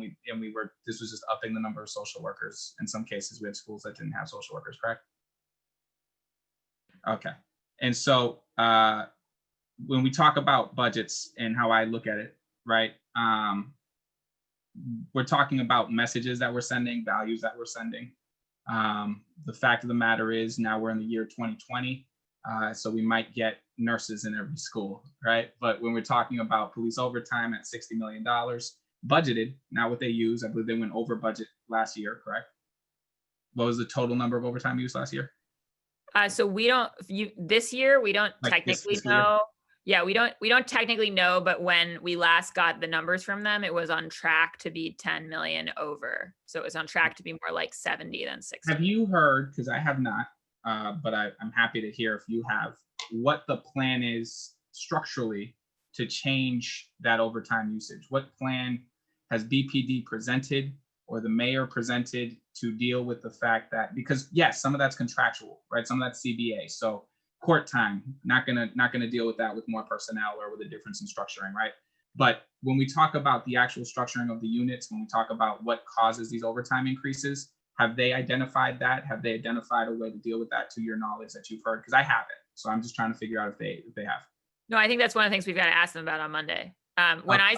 this was just upping the number of social workers. In some cases, we had schools that didn't have social workers, correct? Okay, and so when we talk about budgets and how I look at it, right? We're talking about messages that we're sending, values that we're sending. The fact of the matter is now we're in the year 2020, so we might get nurses in every school, right? But when we're talking about police overtime at $60 million budgeted, not what they use, I believe they went over budget last year, correct? What was the total number of overtime used last year? So this year, we don't Like technically this year? know. Yeah, we don't technically know, but when we last got the numbers from them, it was on track to be 10 million over. So it was on track to be more like 70 than 60. Have you heard, because I have not, but I'm happy to hear if you have, what the plan is structurally to change that overtime usage? What plan has BPD presented or the mayor presented to deal with the fact that, because yes, some of that's contractual, right? Some of that's CBA. So court time, not gonna deal with that with more personnel or with a difference in structuring, right? But when we talk about the actual structuring of the units, when we talk about what causes these overtime increases, have they identified that? Have they identified a way to deal with that to your knowledge that you've heard? Because I haven't. So I'm just trying to figure out if they have. No, I think that's one of the things we've got to ask them about on Monday. When I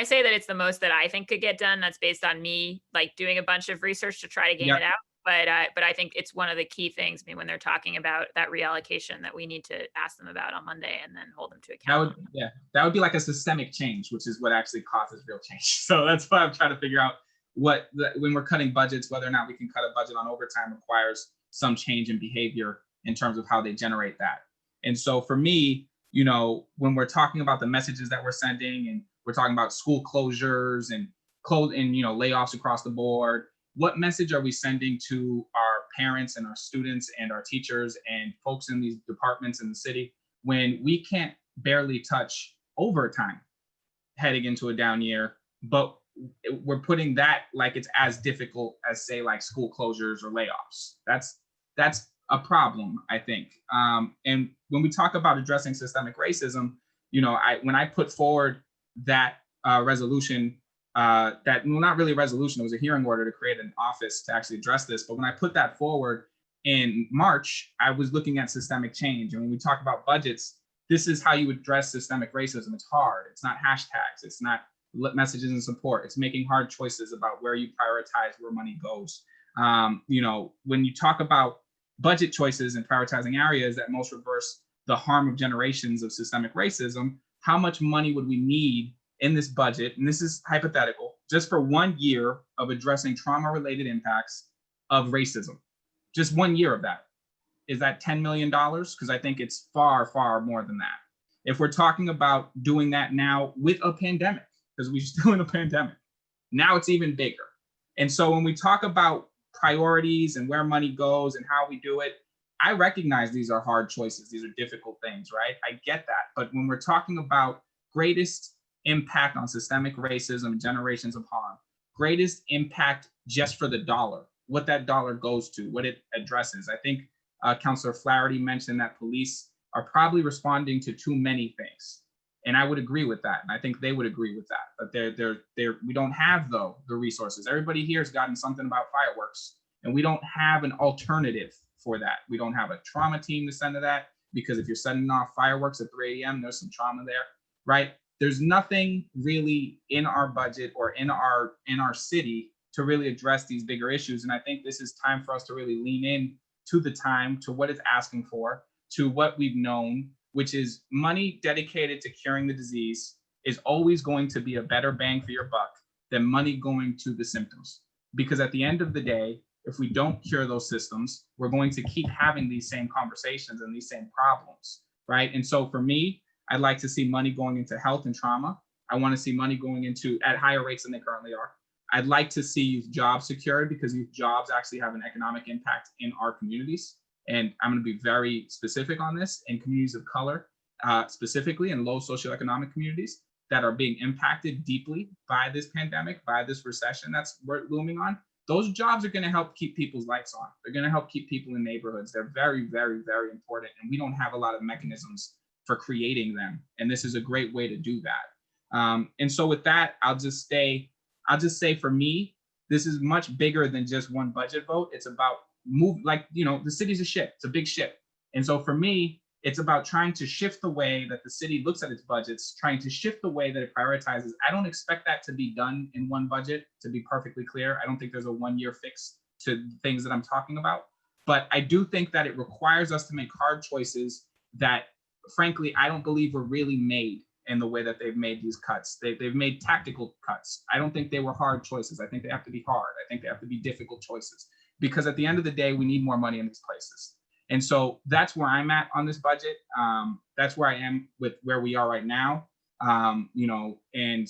say that it's the most that I think could get done, that's based on me like doing a bunch of research to try to game it out. But I think it's one of the key things. I mean, when they're talking about that reallocation, that we need to ask them about on Monday and then hold them to account. That would be like a systemic change, which is what actually causes real change. So that's why I'm trying to figure out when we're cutting budgets, whether or not we can cut a budget on overtime requires some change in behavior in terms of how they generate that. And so for me, you know, when we're talking about the messages that we're sending and we're talking about school closures and layoffs across the board, what message are we sending to our parents and our students and our teachers and folks in these departments in the city when we can't barely touch overtime heading into a down year, but we're putting that like it's as difficult as say like school closures or layoffs? That's a problem, I think. And when we talk about addressing systemic racism, you know, when I put forward that resolution, not really a resolution, it was a hearing order to create an office to actually address this. But when I put that forward in March, I was looking at systemic change. And when we talk about budgets, this is how you address systemic racism. It's hard. It's not hashtags. It's not messages and support. It's making hard choices about where you prioritize, where money goes. You know, when you talk about budget choices and prioritizing areas that most reverse the harm of generations of systemic racism, how much money would we need in this budget, and this is hypothetical, just for 1 year of addressing trauma-related impacts of racism? Just 1 year of that. Is that $10 million? Because I think it's far, far more than that. If we're talking about doing that now with a pandemic, because we're still in a pandemic. Now it's even bigger. And so when we talk about priorities and where money goes and how we do it, I recognize these are hard choices. These are difficult things, right? I get that. But when we're talking about greatest impact on systemic racism, generations of harm, greatest impact just for the dollar, what that dollar goes to, what it addresses. I think Councillor Flaherty mentioned that police are probably responding to too many things. And I would agree with that. And I think they would agree with that. But we don't have the resources. Everybody here has gotten something about fireworks, and we don't have an alternative for that. We don't have a trauma team to send to that, because if you're sending off fireworks at 3 a.m., there's some trauma there, right? There's nothing really in our budget or in our city to really address these bigger issues. And I think this is time for us to really lean in to the time, to what it's asking for, to what we've known, which is money dedicated to curing the disease is always going to be a better bang for your buck than money going to the symptoms. Because at the end of the day, if we don't cure those systems, we're going to keep having these same conversations and these same problems, right? And so for me, I'd like to see money going into health and trauma. I want to see money going into at higher rates than they currently are. I'd like to see youth jobs secured, because youth jobs actually have an economic impact in our communities. And I'm going to be very specific on this, in communities of color, specifically in low socioeconomic communities that are being impacted deeply by this pandemic, by this recession that's looming on. Those jobs are going to help keep people's lights on. They're going to help keep people in neighborhoods. They're very, very, very important. And we don't have a lot of mechanisms for creating them. And this is a great way to do that. And so with that, I'll just say for me, this is much bigger than just one budget vote. It's about the city's a ship. It's a big ship. And so for me, it's about trying to shift the way that the city looks at its budgets, trying to shift the way that it prioritizes. I don't expect that to be done in one budget, to be perfectly clear. I don't think there's a one-year fix to things that I'm talking about. But I do think that it requires us to make hard choices that, frankly, I don't believe were really made in the way that they've made these cuts. They've made tactical cuts. I don't think they were hard choices. I think they have to be hard. I think they have to be difficult choices, because at the end of the day, we need more money in these places. And so that's where I'm at on this budget. That's where I am with where we are right now. And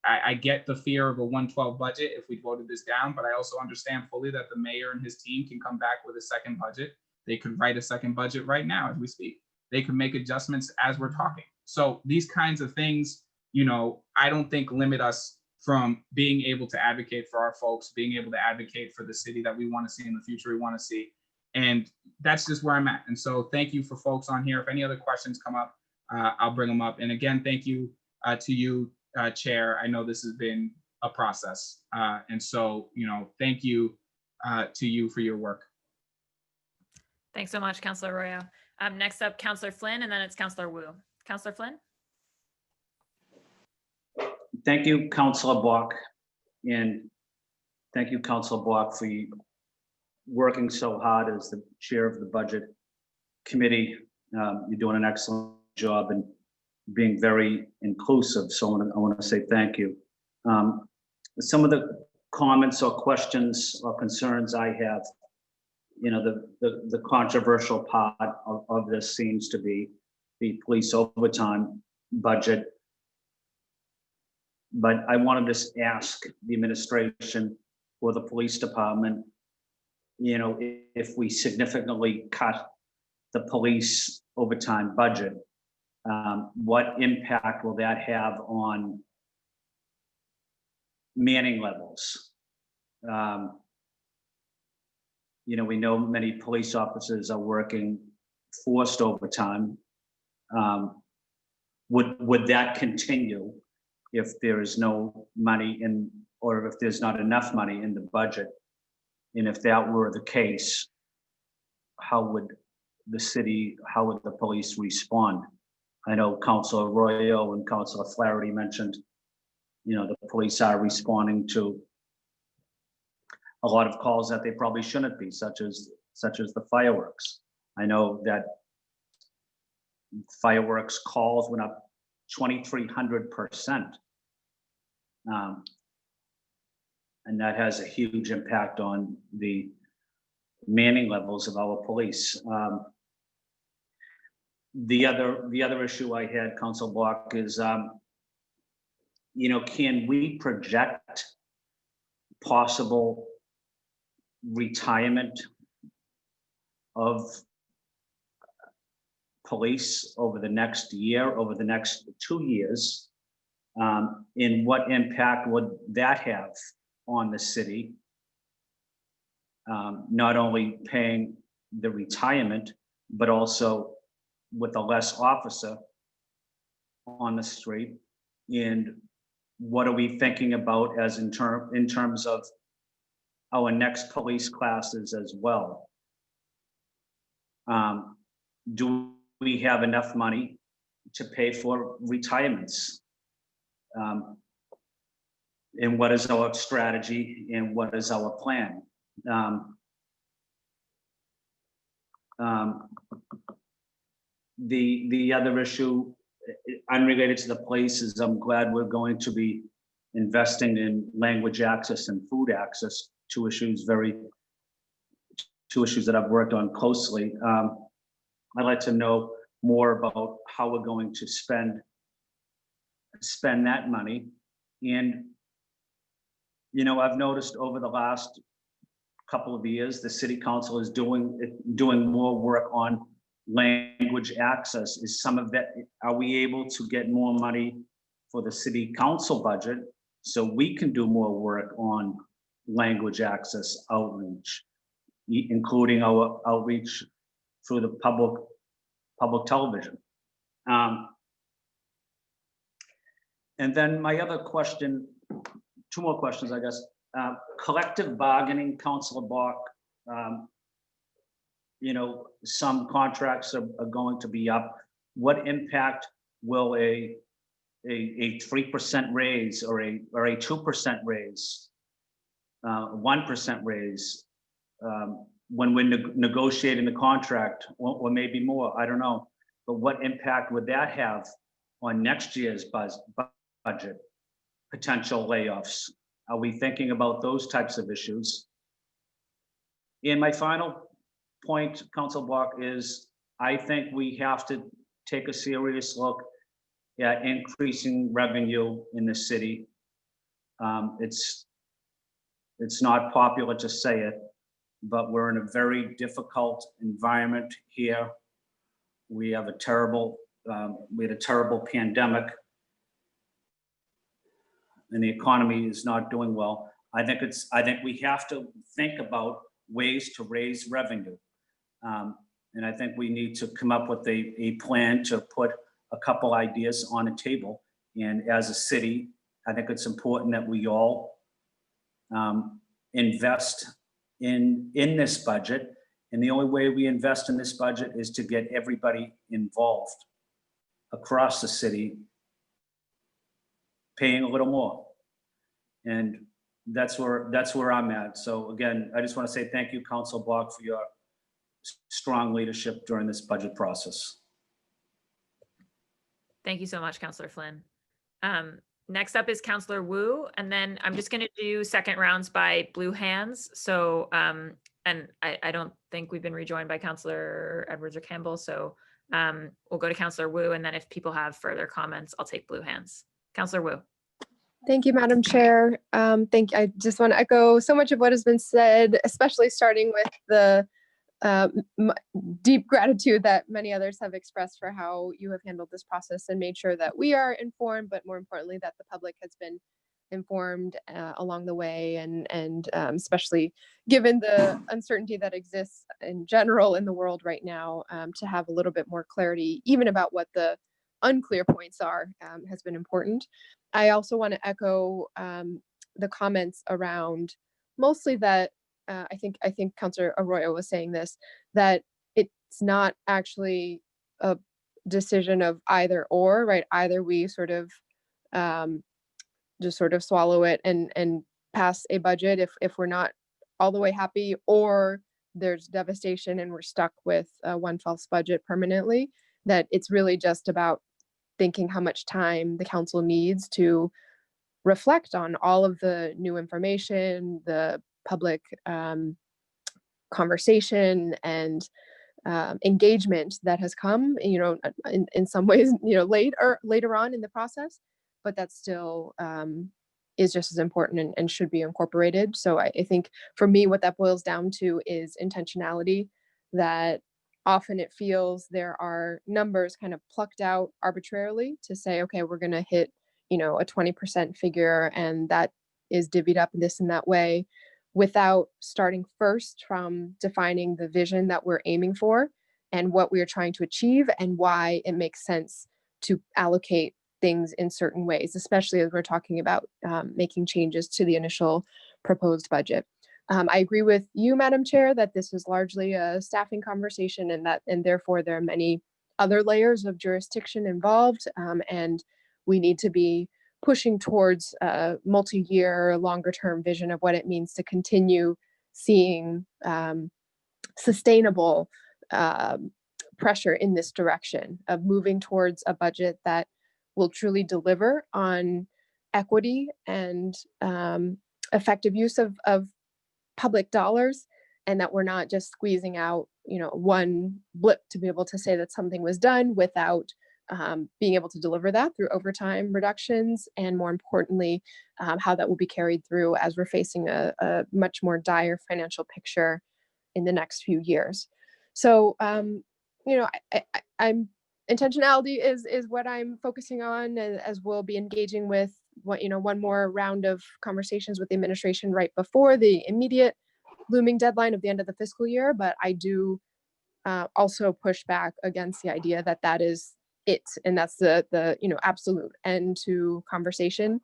I get the fear of a 112 budget if we voted this down, but I also understand fully that the mayor and his team can come back with a second budget. They could write a second budget right now as we speak. They can make adjustments as we're talking. So these kinds of things, I don't think limit us from being able to advocate for our folks, being able to advocate for the city that we want to see in the future we want to see. And that's just where I'm at. And so thank you for folks on here. If any other questions come up, I'll bring them up. And again, thank you to you, Chair. I know this has been a process. And so, thank you to you for your work. Thanks so much, Councillor Arroyo. Next up, Councillor Flynn, and then it's Councillor Wu. Councillor Flynn. Thank you, Councillor Bach. And thank you, Councillor Bach, for working so hard as the chair of the Budget Committee. You're doing an excellent job and being very inclusive. So I want to say thank you. Some of the comments or questions or concerns I have, the controversial part of this seems to be the police overtime budget. But I want to just ask the administration or the police department, if we significantly cut the police overtime budget, what impact will that have on manning levels? We know many police officers are working forced overtime. Would that continue if there is no money or if there's not enough money in the budget? And if that were the case, how would the police respond? I know Councilor Arroyo and Councilor Flaherty mentioned, the police are responding to a lot of calls that they probably shouldn't be, such as the fireworks. I know that fireworks calls went up 2,300%. And that has a huge impact on the manning levels of our police. The other issue I had, Council Block, is can we project possible retirement of police over the next year, over the next 2 years? And what impact would that have on the city? Not only paying the retirement, but also with a less officer on the street. And what are we thinking about as in terms of our next police classes as well? Do we have enough money to pay for retirements? And what is our strategy and what is our plan? The other issue unrelated to the police is I'm glad we're going to be investing in language access and food access, two issues that I've worked on closely. I'd like to know more about how we're going to spend that money. And, I've noticed over the last couple of years, the city council is doing more work on language access. Is some of that, are we able to get more money for the city council budget so we can do more work on language access outreach, including our outreach through the public television? And then my other question, two more questions, I guess. Collective bargaining, Councilor Bach, some contracts are going to be up. What impact will a 3% raise or a 2% raise, 1% raise, when we're negotiating the contract, or maybe more, I don't know. But what impact would that have on next year's budget? Potential layoffs. Are we thinking about those types of issues? And my final point, Council Block, is I think we have to take a serious look at increasing revenue in the city. It's not popular to say it, but we're in a very difficult environment here. We have a terrible, we had a terrible pandemic, and the economy is not doing well. I think we have to think about ways to raise revenue. And I think we need to come up with a plan to put a couple ideas on the table. And as a city, I think it's important that we all invest in this budget. And the only way we invest in this budget is to get everybody involved across the city, paying a little more. And that's where I'm at. So again, I just want to say thank you, Council Block, for your strong leadership during this budget process. Thank you so much, Councillor Flynn. Next up is Councillor Wu, and then I'm just going to do second rounds by blue hands. So, and I don't think we've been rejoined by Councillor Edwards or Campbell. So we'll go to Councillor Wu, and then if people have further comments, I'll take blue hands. Councillor Wu. Thank you, Madam Chair. I just want to echo so much of what has been said, especially starting with the deep gratitude that many others have expressed for how you have handled this process and made sure that we are informed, but more importantly, that the public has been informed along the way, and especially given the uncertainty that exists in general in the world right now, to have a little bit more clarity, even about what the unclear points are, has been important. I also want to echo the comments around mostly that I think Councillor Arroyo was saying this, that it's not actually a decision of either or, right? Either we sort of just sort of swallow it and pass a budget if we're not all the way happy, or there's devastation and we're stuck with one false budget permanently. That it's really just about thinking how much time the council needs to reflect on all of the new information, the public conversation and engagement that has come, in some ways, later on in the process. but that still is just as important and should be incorporated. So I think for me, what that boils down to is intentionality, that often it feels there are numbers kind of plucked out arbitrarily to say, okay, we're going to hit, a 20% figure, and that is divvied up this and that way, without starting first from defining the vision that we're aiming for and what we are trying to achieve and why it makes sense to allocate things in certain ways, especially as we're talking about making changes to the initial proposed budget. I agree with you, Madam Chair, that this is largely a staffing conversation, and therefore there are many other layers of jurisdiction involved, and we need to be pushing towards a multi-year, longer-term vision of what it means to continue seeing sustainable pressure in this direction of moving towards a budget that will truly deliver on equity and effective use of public dollars, and that we're not just squeezing out, one blip to be able to say that something was done without being able to deliver that through overtime reductions, and more importantly, how that will be carried through as we're facing a much more dire financial picture in the next few years. So, I'm intentionality is what I'm focusing on, as we'll be engaging with one more round of conversations with the administration right before the immediate looming deadline of the end of the fiscal year. But I do also push back against the idea that that is it, and that's the absolute end to conversation.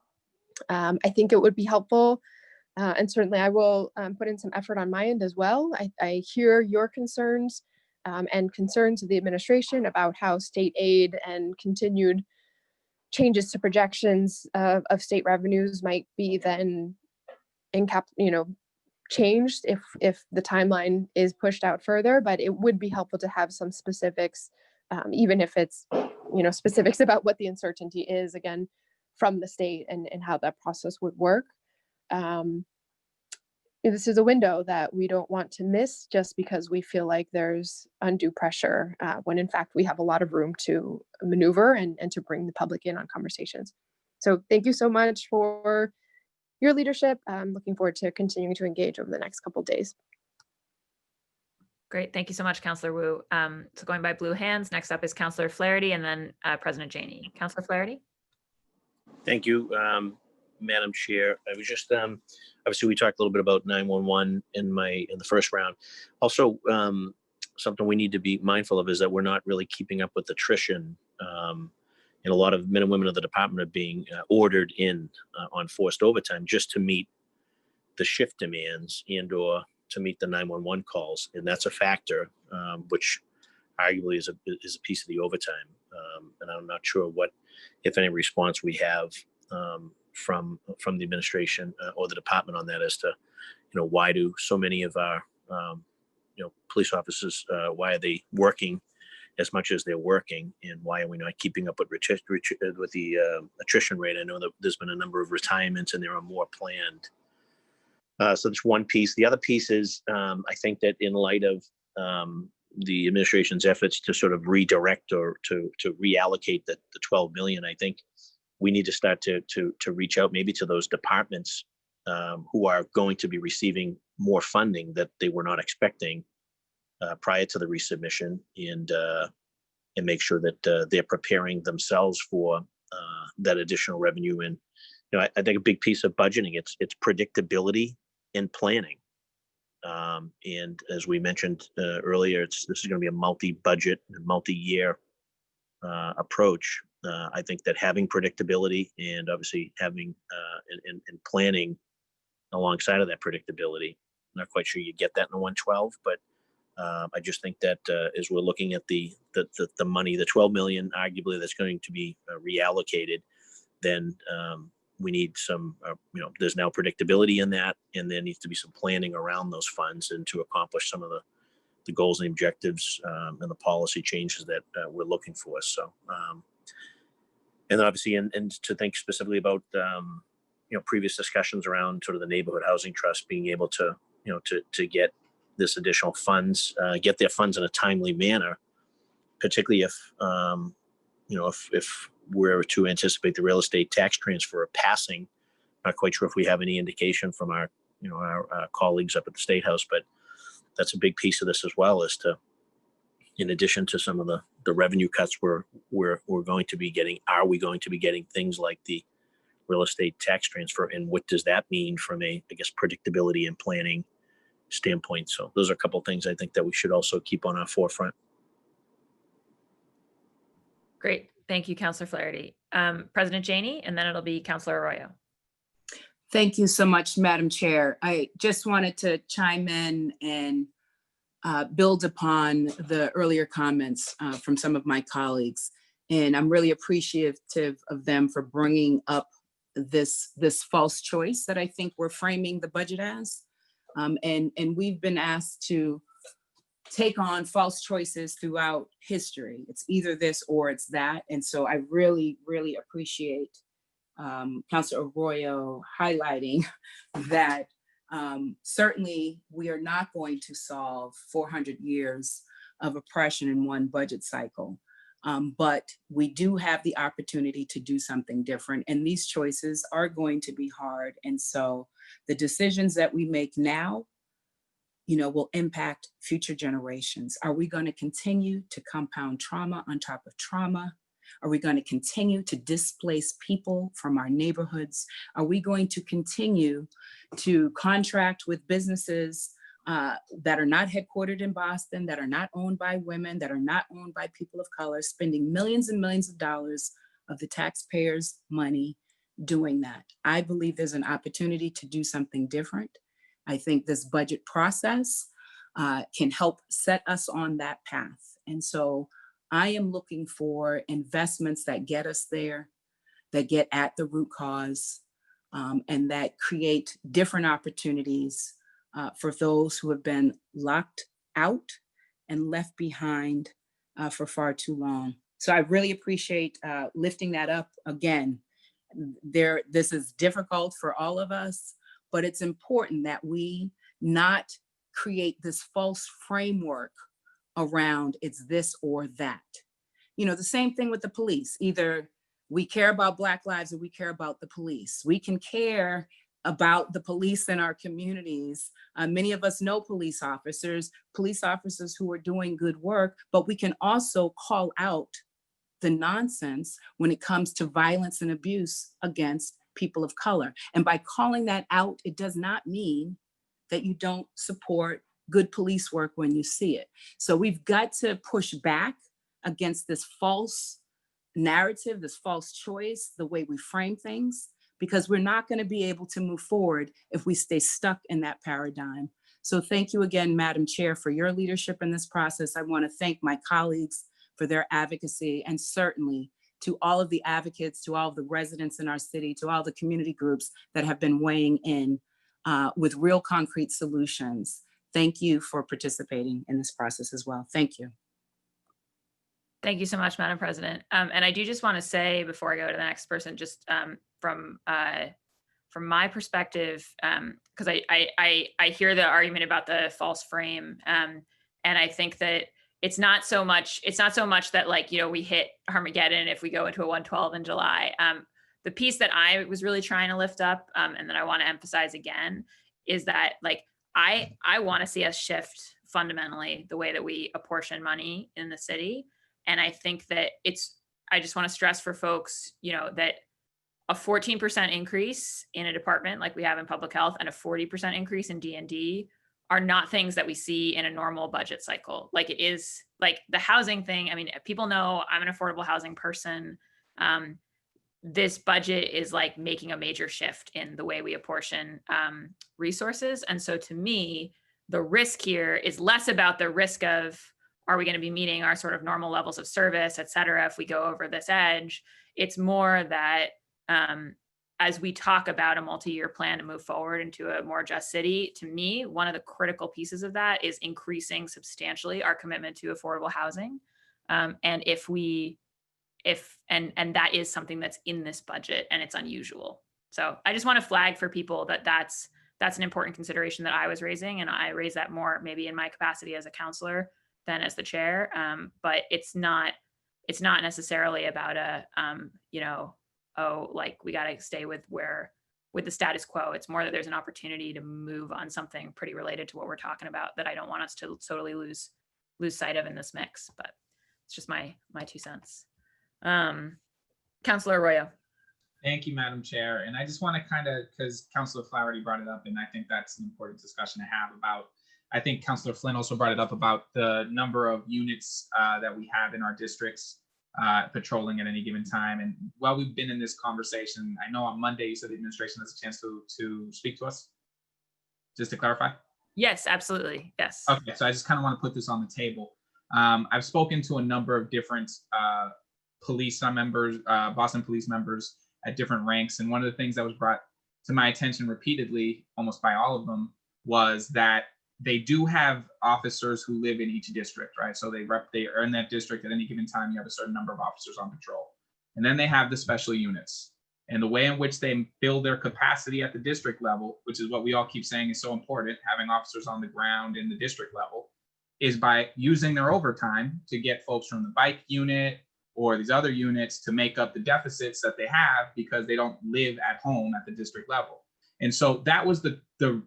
I think it would be helpful, and certainly I will put in some effort on my end as well. I hear your concerns and concerns of the administration about how state aid and continued changes to projections of state revenues might be then changed if the timeline is pushed out further. But it would be helpful to have some specifics, even if it's specifics about what the uncertainty is, again, from the state and how that process would work. This is a window that we don't want to miss just because we feel like there's undue pressure, when in fact we have a lot of room to maneuver and to bring the public in on conversations. So thank you so much for your leadership. I'm looking forward to continuing to engage over the next couple of days. Great. Thank you so much, Councillor Wu. So going by blue hands, next up is Councillor Flaherty, and then President Janey. Councillor Flaherty. Thank you, Madam Chair. I was just, obviously we talked a little bit about 911 in the first round. Also, something we need to be mindful of is that we're not really keeping up with attrition. And a lot of men and women of the department are being ordered in on forced overtime just to meet the shift demands and or to meet the 911 calls. And that's a factor, which arguably is a piece of the overtime. And I'm not sure what, if any, response we have from the administration or the department on that as to, why do so many of our, police officers, why are they working as much as they're working, and why are we not keeping up with the attrition rate? I know that there's been a number of retirements and there are more planned. So that's one piece. The other piece is, I think that in light of the administration's efforts to sort of redirect or to reallocate the 12 million, I think we need to start to reach out maybe to those departments who are going to be receiving more funding that they were not expecting prior to the resubmission, and make sure that they're preparing themselves for that additional revenue. And I think a big piece of budgeting, it's predictability and planning. And as we mentioned earlier, this is going to be a multi-budget, multi-year approach. I think that having predictability and obviously having and planning alongside of that predictability, I'm not quite sure you get that in the 112, but I just think that as we're looking at the money, the 12 million, arguably that's going to be reallocated, then we need some, there's now predictability in that, and there needs to be some planning around those funds and to accomplish some of the goals and objectives and the policy changes that we're looking for. So, and then obviously, and to think specifically about, previous discussions around sort of the neighborhood housing trust being able to, to get this additional funds, get their funds in a timely manner, particularly if, if we're to anticipate the real estate tax transfer passing. Not quite sure if we have any indication from our colleagues up at the State House, but that's a big piece of this as well, as to, in addition to some of the revenue cuts we're going to be getting, are we going to be getting things like the real estate tax transfer, and what does that mean from a, I guess, predictability and planning standpoint? So those are a couple of things I think that we should also keep on our forefront. Great. Thank you, Councillor Flaherty. President Janey, and then it'll be Councillor Arroyo. Thank you so much, Madam Chair. I just wanted to chime in and build upon the earlier comments from some of my colleagues. And I'm really appreciative of them for bringing up this false choice that I think we're framing the budget as. And we've been asked to take on false choices throughout history. It's either this or it's that. And so I really, really appreciate Councilor Arroyo highlighting that certainly we are not going to solve 400 years of oppression in one budget cycle. But we do have the opportunity to do something different, and these choices are going to be hard. And so the decisions that we make now, will impact future generations. Are we going to continue to compound trauma on top of trauma? Are we going to continue to displace people from our neighborhoods? Are we going to continue to contract with businesses that are not headquartered in Boston, that are not owned by women, that are not owned by people of color, spending millions and millions of dollars of the taxpayers' money doing that? I believe there's an opportunity to do something different. I think this budget process can help set us on that path. And so I am looking for investments that get us there, that get at the root cause, and that create different opportunities for those who have been locked out and left behind for far too long. So I really appreciate lifting that up again. This is difficult for all of us, but it's important that we not create this false framework around it's this or that. The same thing with the police. Either we care about Black lives or we care about the police. We can care about the police in our communities. Many of us know police officers who are doing good work, but we can also call out the nonsense when it comes to violence and abuse against people of color. And by calling that out, it does not mean that you don't support good police work when you see it. So we've got to push back against this false narrative, this false choice, the way we frame things, because we're not going to be able to move forward if we stay stuck in that paradigm. So thank you again, Madam Chair, for your leadership in this process. I want to thank my colleagues for their advocacy, and certainly to all of the advocates, to all of the residents in our city, to all the community groups that have been weighing in with real concrete solutions. Thank you for participating in this process as well. Thank you. Thank you so much, Madam President. And I do just want to say before I go to the next person, just from my perspective, because I hear the argument about the false frame, and I think that it's not so much that we hit Armageddon if we go into a 112 in July. The piece that I was really trying to lift up, and that I want to emphasize again, is that I want to see us shift fundamentally the way that we apportion money in the city. And I think that I just want to stress for folks, that a 14% increase in a department like we have in public health and a 40% increase in D&D are not things that we see in a normal budget cycle. Like it is like the housing thing. I mean, people know I'm an affordable housing person. This budget is like making a major shift in the way we apportion resources. And so to me, the risk here is less about the risk of, are we going to be meeting our sort of normal levels of service, et cetera, if we go over this edge? It's more that as we talk about a multi-year plan to move forward into a more just city, to me, one of the critical pieces of that is increasing substantially our commitment to affordable housing. And that is something that's in this budget, and it's unusual. So I just want to flag for people that that's an important consideration that I was raising, and I raise that more maybe in my capacity as a counselor than as the chair. But it's not it's not necessarily about a, oh, like we got to stay with the status quo. It's more that there's an opportunity to move on something pretty related to what we're talking about that I don't want us to totally lose sight of in this mix, but it's just my 2 cents. Councilor Arroyo. Thank you, Madam Chair. And I just want to kind of, because Councilor Flaherty brought it up, and I think that's an important discussion to have about, I think Councilor Flynn also brought it up about the number of units that we have in our districts patrolling at any given time. And while we've been in this conversation, I know on Monday you said the administration has a chance to speak to us. Just to clarify. Yes, absolutely. Yes. Okay, so I just kind of want to put this on the table. I've spoken to a number of different police members, Boston police members at different ranks. And one of the things that was brought to my attention repeatedly, almost by all of them, was that they do have officers who live in each district, right? So they are in that district at any given time. You have a certain number of officers on patrol. And then they have the special units. And the way in which they build their capacity at the district level, which is what we all keep saying is so important, having officers on the ground in the district level, is by using their overtime to get folks from the bike unit or these other units to make up the deficits that they have because they don't live at home at the district level. And so that was the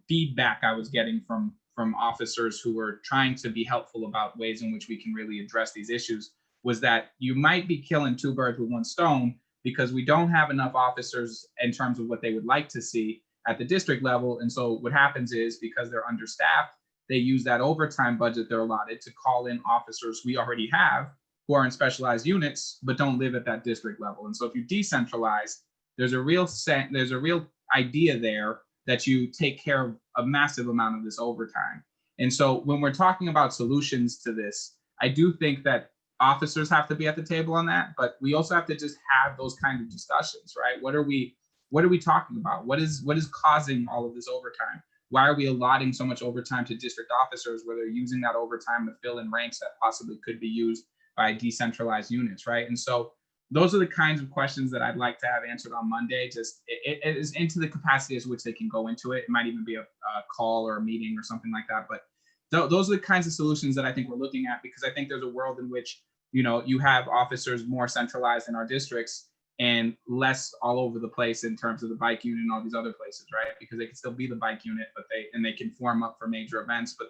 feedback I was getting from officers who were trying to be helpful about ways in which we can really address these issues, was that you might be killing 2 birds with 1 stone because we don't have enough officers in terms of what they would like to see at the district level. And so what happens is, because they're understaffed, they use that overtime budget they're allotted to call in officers we already have who are in specialized units, but don't live at that district level. And so if you decentralize, there's a real idea there that you take care of a massive amount of this overtime. And so when we're talking about solutions to this, I do think that officers have to be at the table on that, but we also have to just have those kind of discussions, right? What are we talking about? What is causing all of this overtime? Why are we allotting so much overtime to district officers where they're using that overtime to fill in ranks that possibly could be used by decentralized units, right? And so those are the kinds of questions that I'd like to have answered on Monday. Just it is into the capacity as which they can go into it. It might even be a call or a meeting or something like that. But those are the kinds of solutions that I think we're looking at, because I think there's a world in which, you have officers more centralized in our districts and less all over the place in terms of the bike unit and all these other places, right? Because they can still be the bike unit, but they can form up for major events, but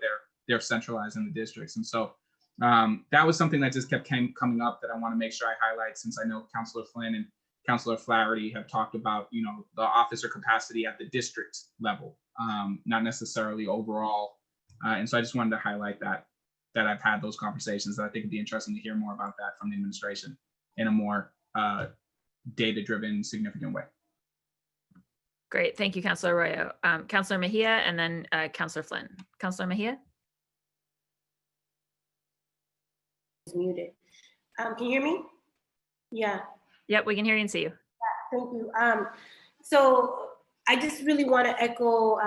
they're centralized in the districts. And so that was something that just kept coming up that I want to make sure I highlight, since I know Councilor Flynn and Councilor Flaherty have talked about, the officer capacity at the district level, not necessarily overall. And so I just wanted to highlight that I've had those conversations. That I think it'd be interesting to hear more about that from the administration in a more data-driven, significant way. Great. Thank you, Councilor Arroyo. Councilor Mejia, and then Councilor Flynn. Councilor Mejia? It's muted. Can you hear me? Yeah. Yep, we can hear you and see you. Thank you. So I just really want to echo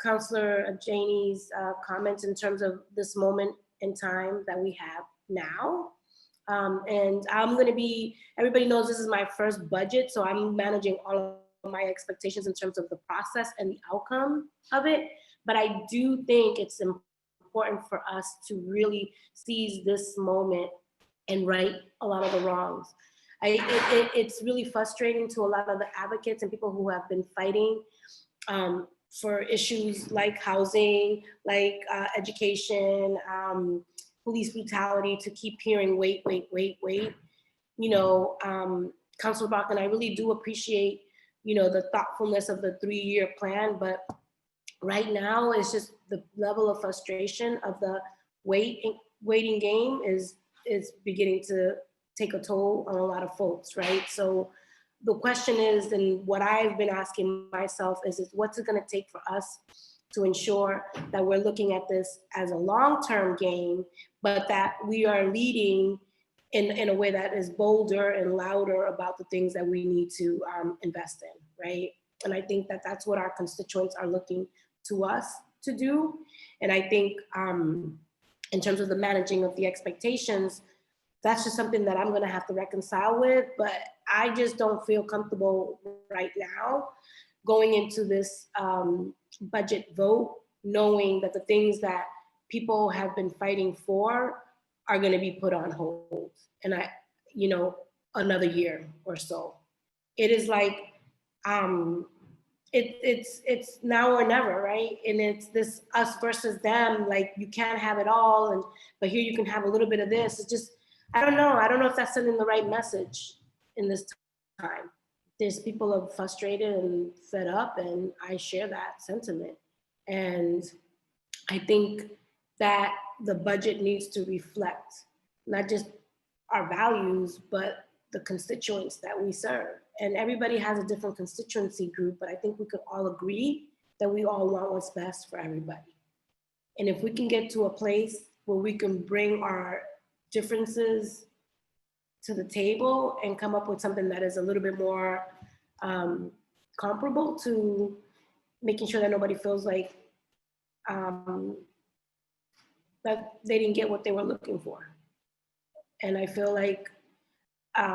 Councilor Janey's comments in terms of this moment in time that we have now. And I'm going to be, everybody knows this is my first budget, so I'm managing all of my expectations in terms of the process and the outcome of it. But I do think it's important for us to really seize this moment and right a lot of the wrongs. It's really frustrating to a lot of the advocates and people who have been fighting for issues like housing, like education, police brutality, to keep hearing wait. Councilor Bach and I really do appreciate, the thoughtfulness of the 3-year plan, but right now it's just the level of frustration of the waiting game is beginning to take a toll on a lot of folks, right? So the question is, and what I've been asking myself is what's it gonna take for us to ensure that we're looking at this as a long-term game, but that we are leading in a way that is bolder and louder about the things that we need to invest in, right? And I think that that's what our constituents are looking to us to do. And I think in terms of the managing of the expectations, that's just something that I'm gonna have to reconcile with, but I just don't feel comfortable right now going into this budget vote, knowing that the things that people have been fighting for are gonna be put on hold. And you know, another year or so. It is like, it's now or never, right? And it's this us versus them, like you can't have it all, and but here you can have a little bit of this. It's just, I don't know if that's sending the right message in this time. There's people are frustrated and fed up, and I share that sentiment. And I think that the budget needs to reflect not just our values, but the constituents that we serve. And everybody has a different constituency group, but I think we could all agree that we all want what's best for everybody. And if we can get to a place where we can bring our differences to the table and come up with something that is a little bit more comparable to making sure that nobody feels like that they didn't get what they were looking for. And I feel like, I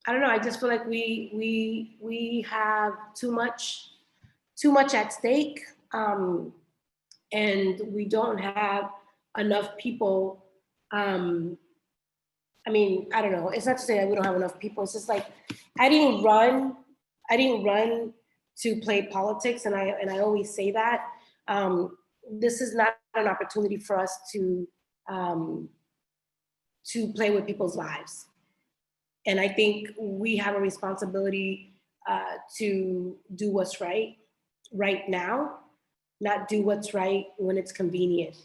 don't know, I just feel like we have too much at stake, and we don't have enough people. I mean, I don't know, it's not to say that we don't have enough people, it's just like, I didn't run to play politics, and I always say that. This is not an opportunity for us to play with people's lives. And I think we have a responsibility to do what's right now, not do what's right when it's convenient.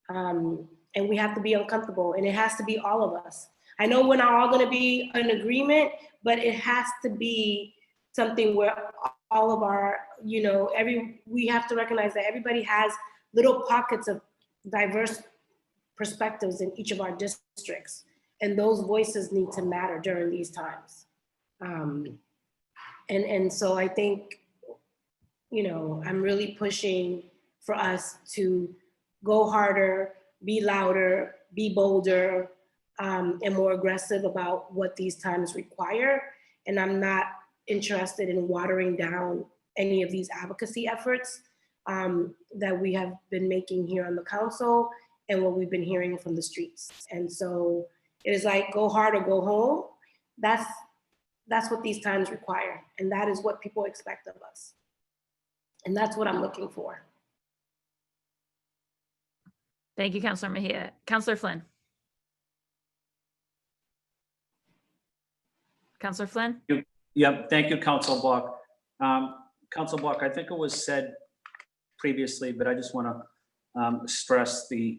And we have to be uncomfortable, and it has to be all of us. I know we're not all gonna be in agreement, but it has to be something where all of our, you know, we have to recognize that everybody has little pockets of diverse perspectives in each of our districts. And those voices need to matter during these times. And so I think, you know, I'm really pushing for us to go harder, be louder, be bolder, and more aggressive about what these times require. And I'm not interested in watering down any of these advocacy efforts that we have been making here on the council and what we've been hearing from the streets. And so it is like, go hard or go home. That's what these times require. And that is what people expect of us. And that's what I'm looking for. Thank you, Councilor Mejia. Councilor Flynn. Councilor Flynn? Yep, thank you, Council Block. Council Block, I think it was said previously, but I just want to stress as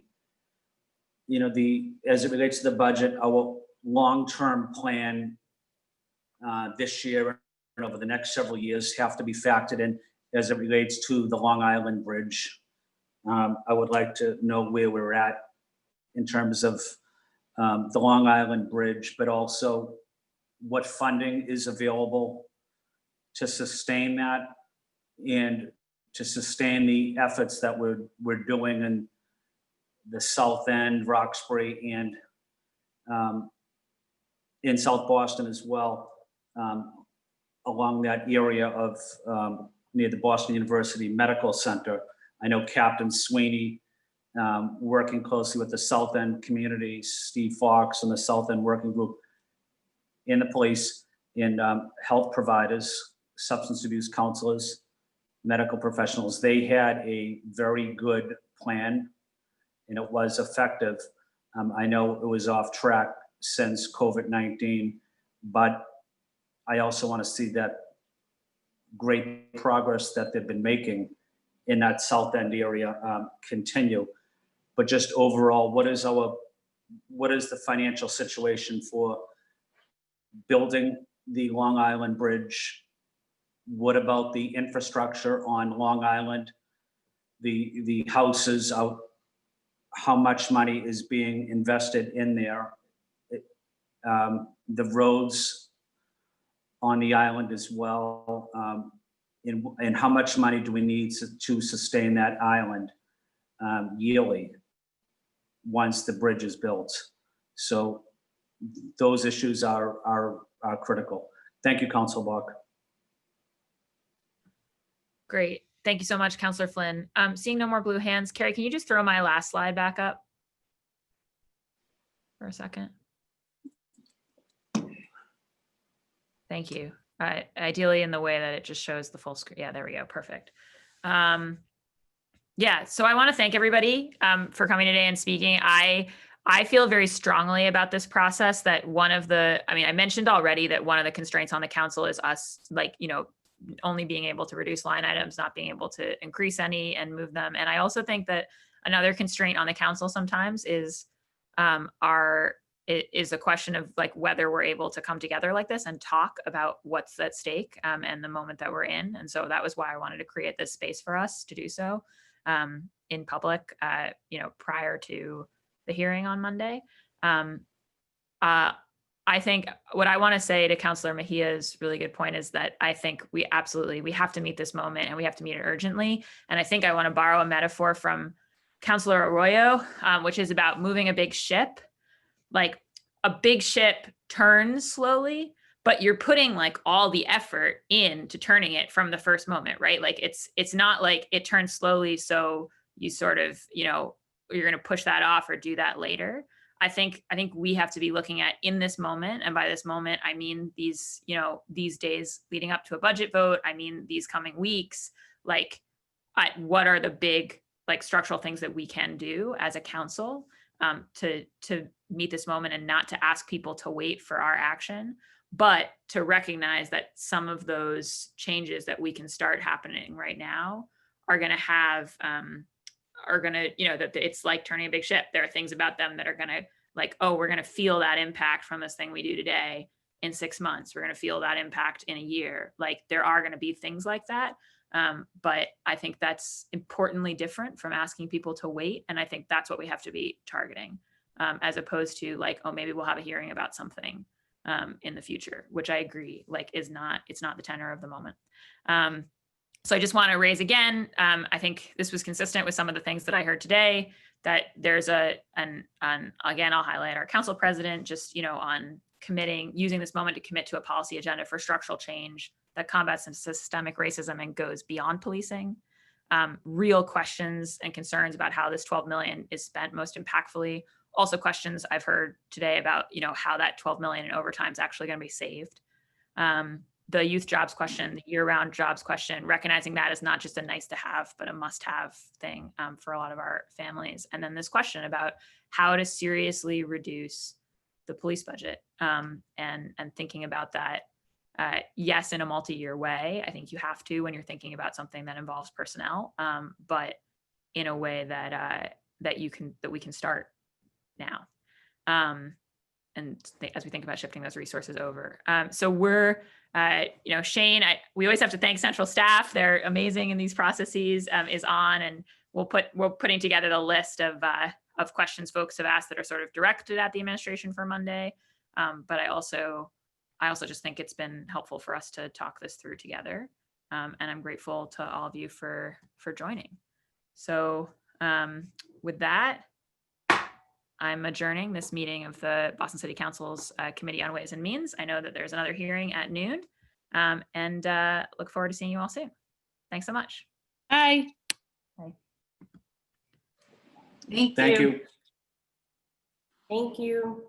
it relates to the budget, our long-term plan this year and over the next several years have to be factored in as it relates to the Long Island Bridge. I would like to know where we're at in terms of the Long Island Bridge, but also what funding is available to sustain that and to sustain the efforts that we're doing in the South End, Roxbury, and in South Boston as well, along that area of near the Boston University Medical Center. I know Captain Sweeney, working closely with the South End community, Steve Fox and the South End Working Group, in the police, in health providers, substance abuse counselors, medical professionals. They had a very good plan, and it was effective. I know it was off track since COVID-19, but I also want to see that great progress that they've been making in that South End area continue. But just overall, what is the financial situation for building the Long Island Bridge? What about the infrastructure on Long Island? The houses out, how much money is being invested in there? The roads on the island as well, and how much money do we need to sustain that island yearly once the bridge is built? So those issues are critical. Thank you, Council Block. Great. Thank you so much, Councilor Flynn. Seeing no more blue hands, Carrie, can you just throw my last slide back up for a second? Thank you. Ideally in the way that it just shows the full screen. Yeah, there we go. Perfect. Yeah, so I want to thank everybody for coming today and speaking. I feel very strongly about this process that I mentioned already that one of the constraints on the council is us, like, only being able to reduce line items, not being able to increase any and move them. And I also think that another constraint on the council sometimes is a question of like whether we're able to come together like this and talk about what's at stake and the moment that we're in. And so that was why I wanted to create this space for us to do so in public, prior to the hearing on Monday. I think what I want to say to Councillor Mejia's really good point is that I think we have to meet this moment and we have to meet it urgently. And I think I want to borrow a metaphor from Councillor Arroyo, which is about moving a big ship. Like a big ship turns slowly, but you're putting like all the effort into turning it from the first moment, right? Like it's not like it turns slowly, so you sort of, you're going to push that off or do that later. I think we have to be looking at in this moment, and by this moment I mean these days leading up to a budget vote. I mean these coming weeks. Like, what are the big like structural things that we can do as a council to meet this moment, and not to ask people to wait for our action, but to recognize that some of those changes that we can start happening right now are going to have that it's like turning a big ship. There are things about them that are going to like, oh, we're going to feel that impact from this thing we do today in 6 months. We're going to feel that impact in a year. Like there are going to be things like that. But I think that's importantly different from asking people to wait. And I think that's what we have to be targeting, as opposed to like, oh, maybe we'll have a hearing about something in the future, which I agree, like it's not the tenor of the moment. So I just want to raise again, I think this was consistent with some of the things that I heard today, that there's again, I'll highlight our council president just, on using this moment to commit to a policy agenda for structural change that combats some systemic racism and goes beyond policing. Real questions and concerns about how this 12 million is spent most impactfully. Also questions I've heard today about, how that 12 million in overtime is actually going to be saved. The youth jobs question, the year-round jobs question, recognizing that is not just a nice to have, but a must-have thing for a lot of our families. And then this question about how to seriously reduce the police budget and thinking about that, yes, in a multi-year way. I think you have to when you're thinking about something that involves personnel, but in a way that we can start now. As we think about shifting those resources over. So we're, Shane, we always have to thank central staff. They're amazing in these processes, is on, and we're putting together the list of questions folks have asked that are sort of directed at the administration for Monday. But I also just think it's been helpful for us to talk this through together. And I'm grateful to all of you for joining. So with that, I'm adjourning this meeting of the Boston City Council's Committee on Ways and Means. I know that there's another hearing at noon, and look forward to seeing you all soon. Thanks so much. Bye. Bye. Thank you. Thank you.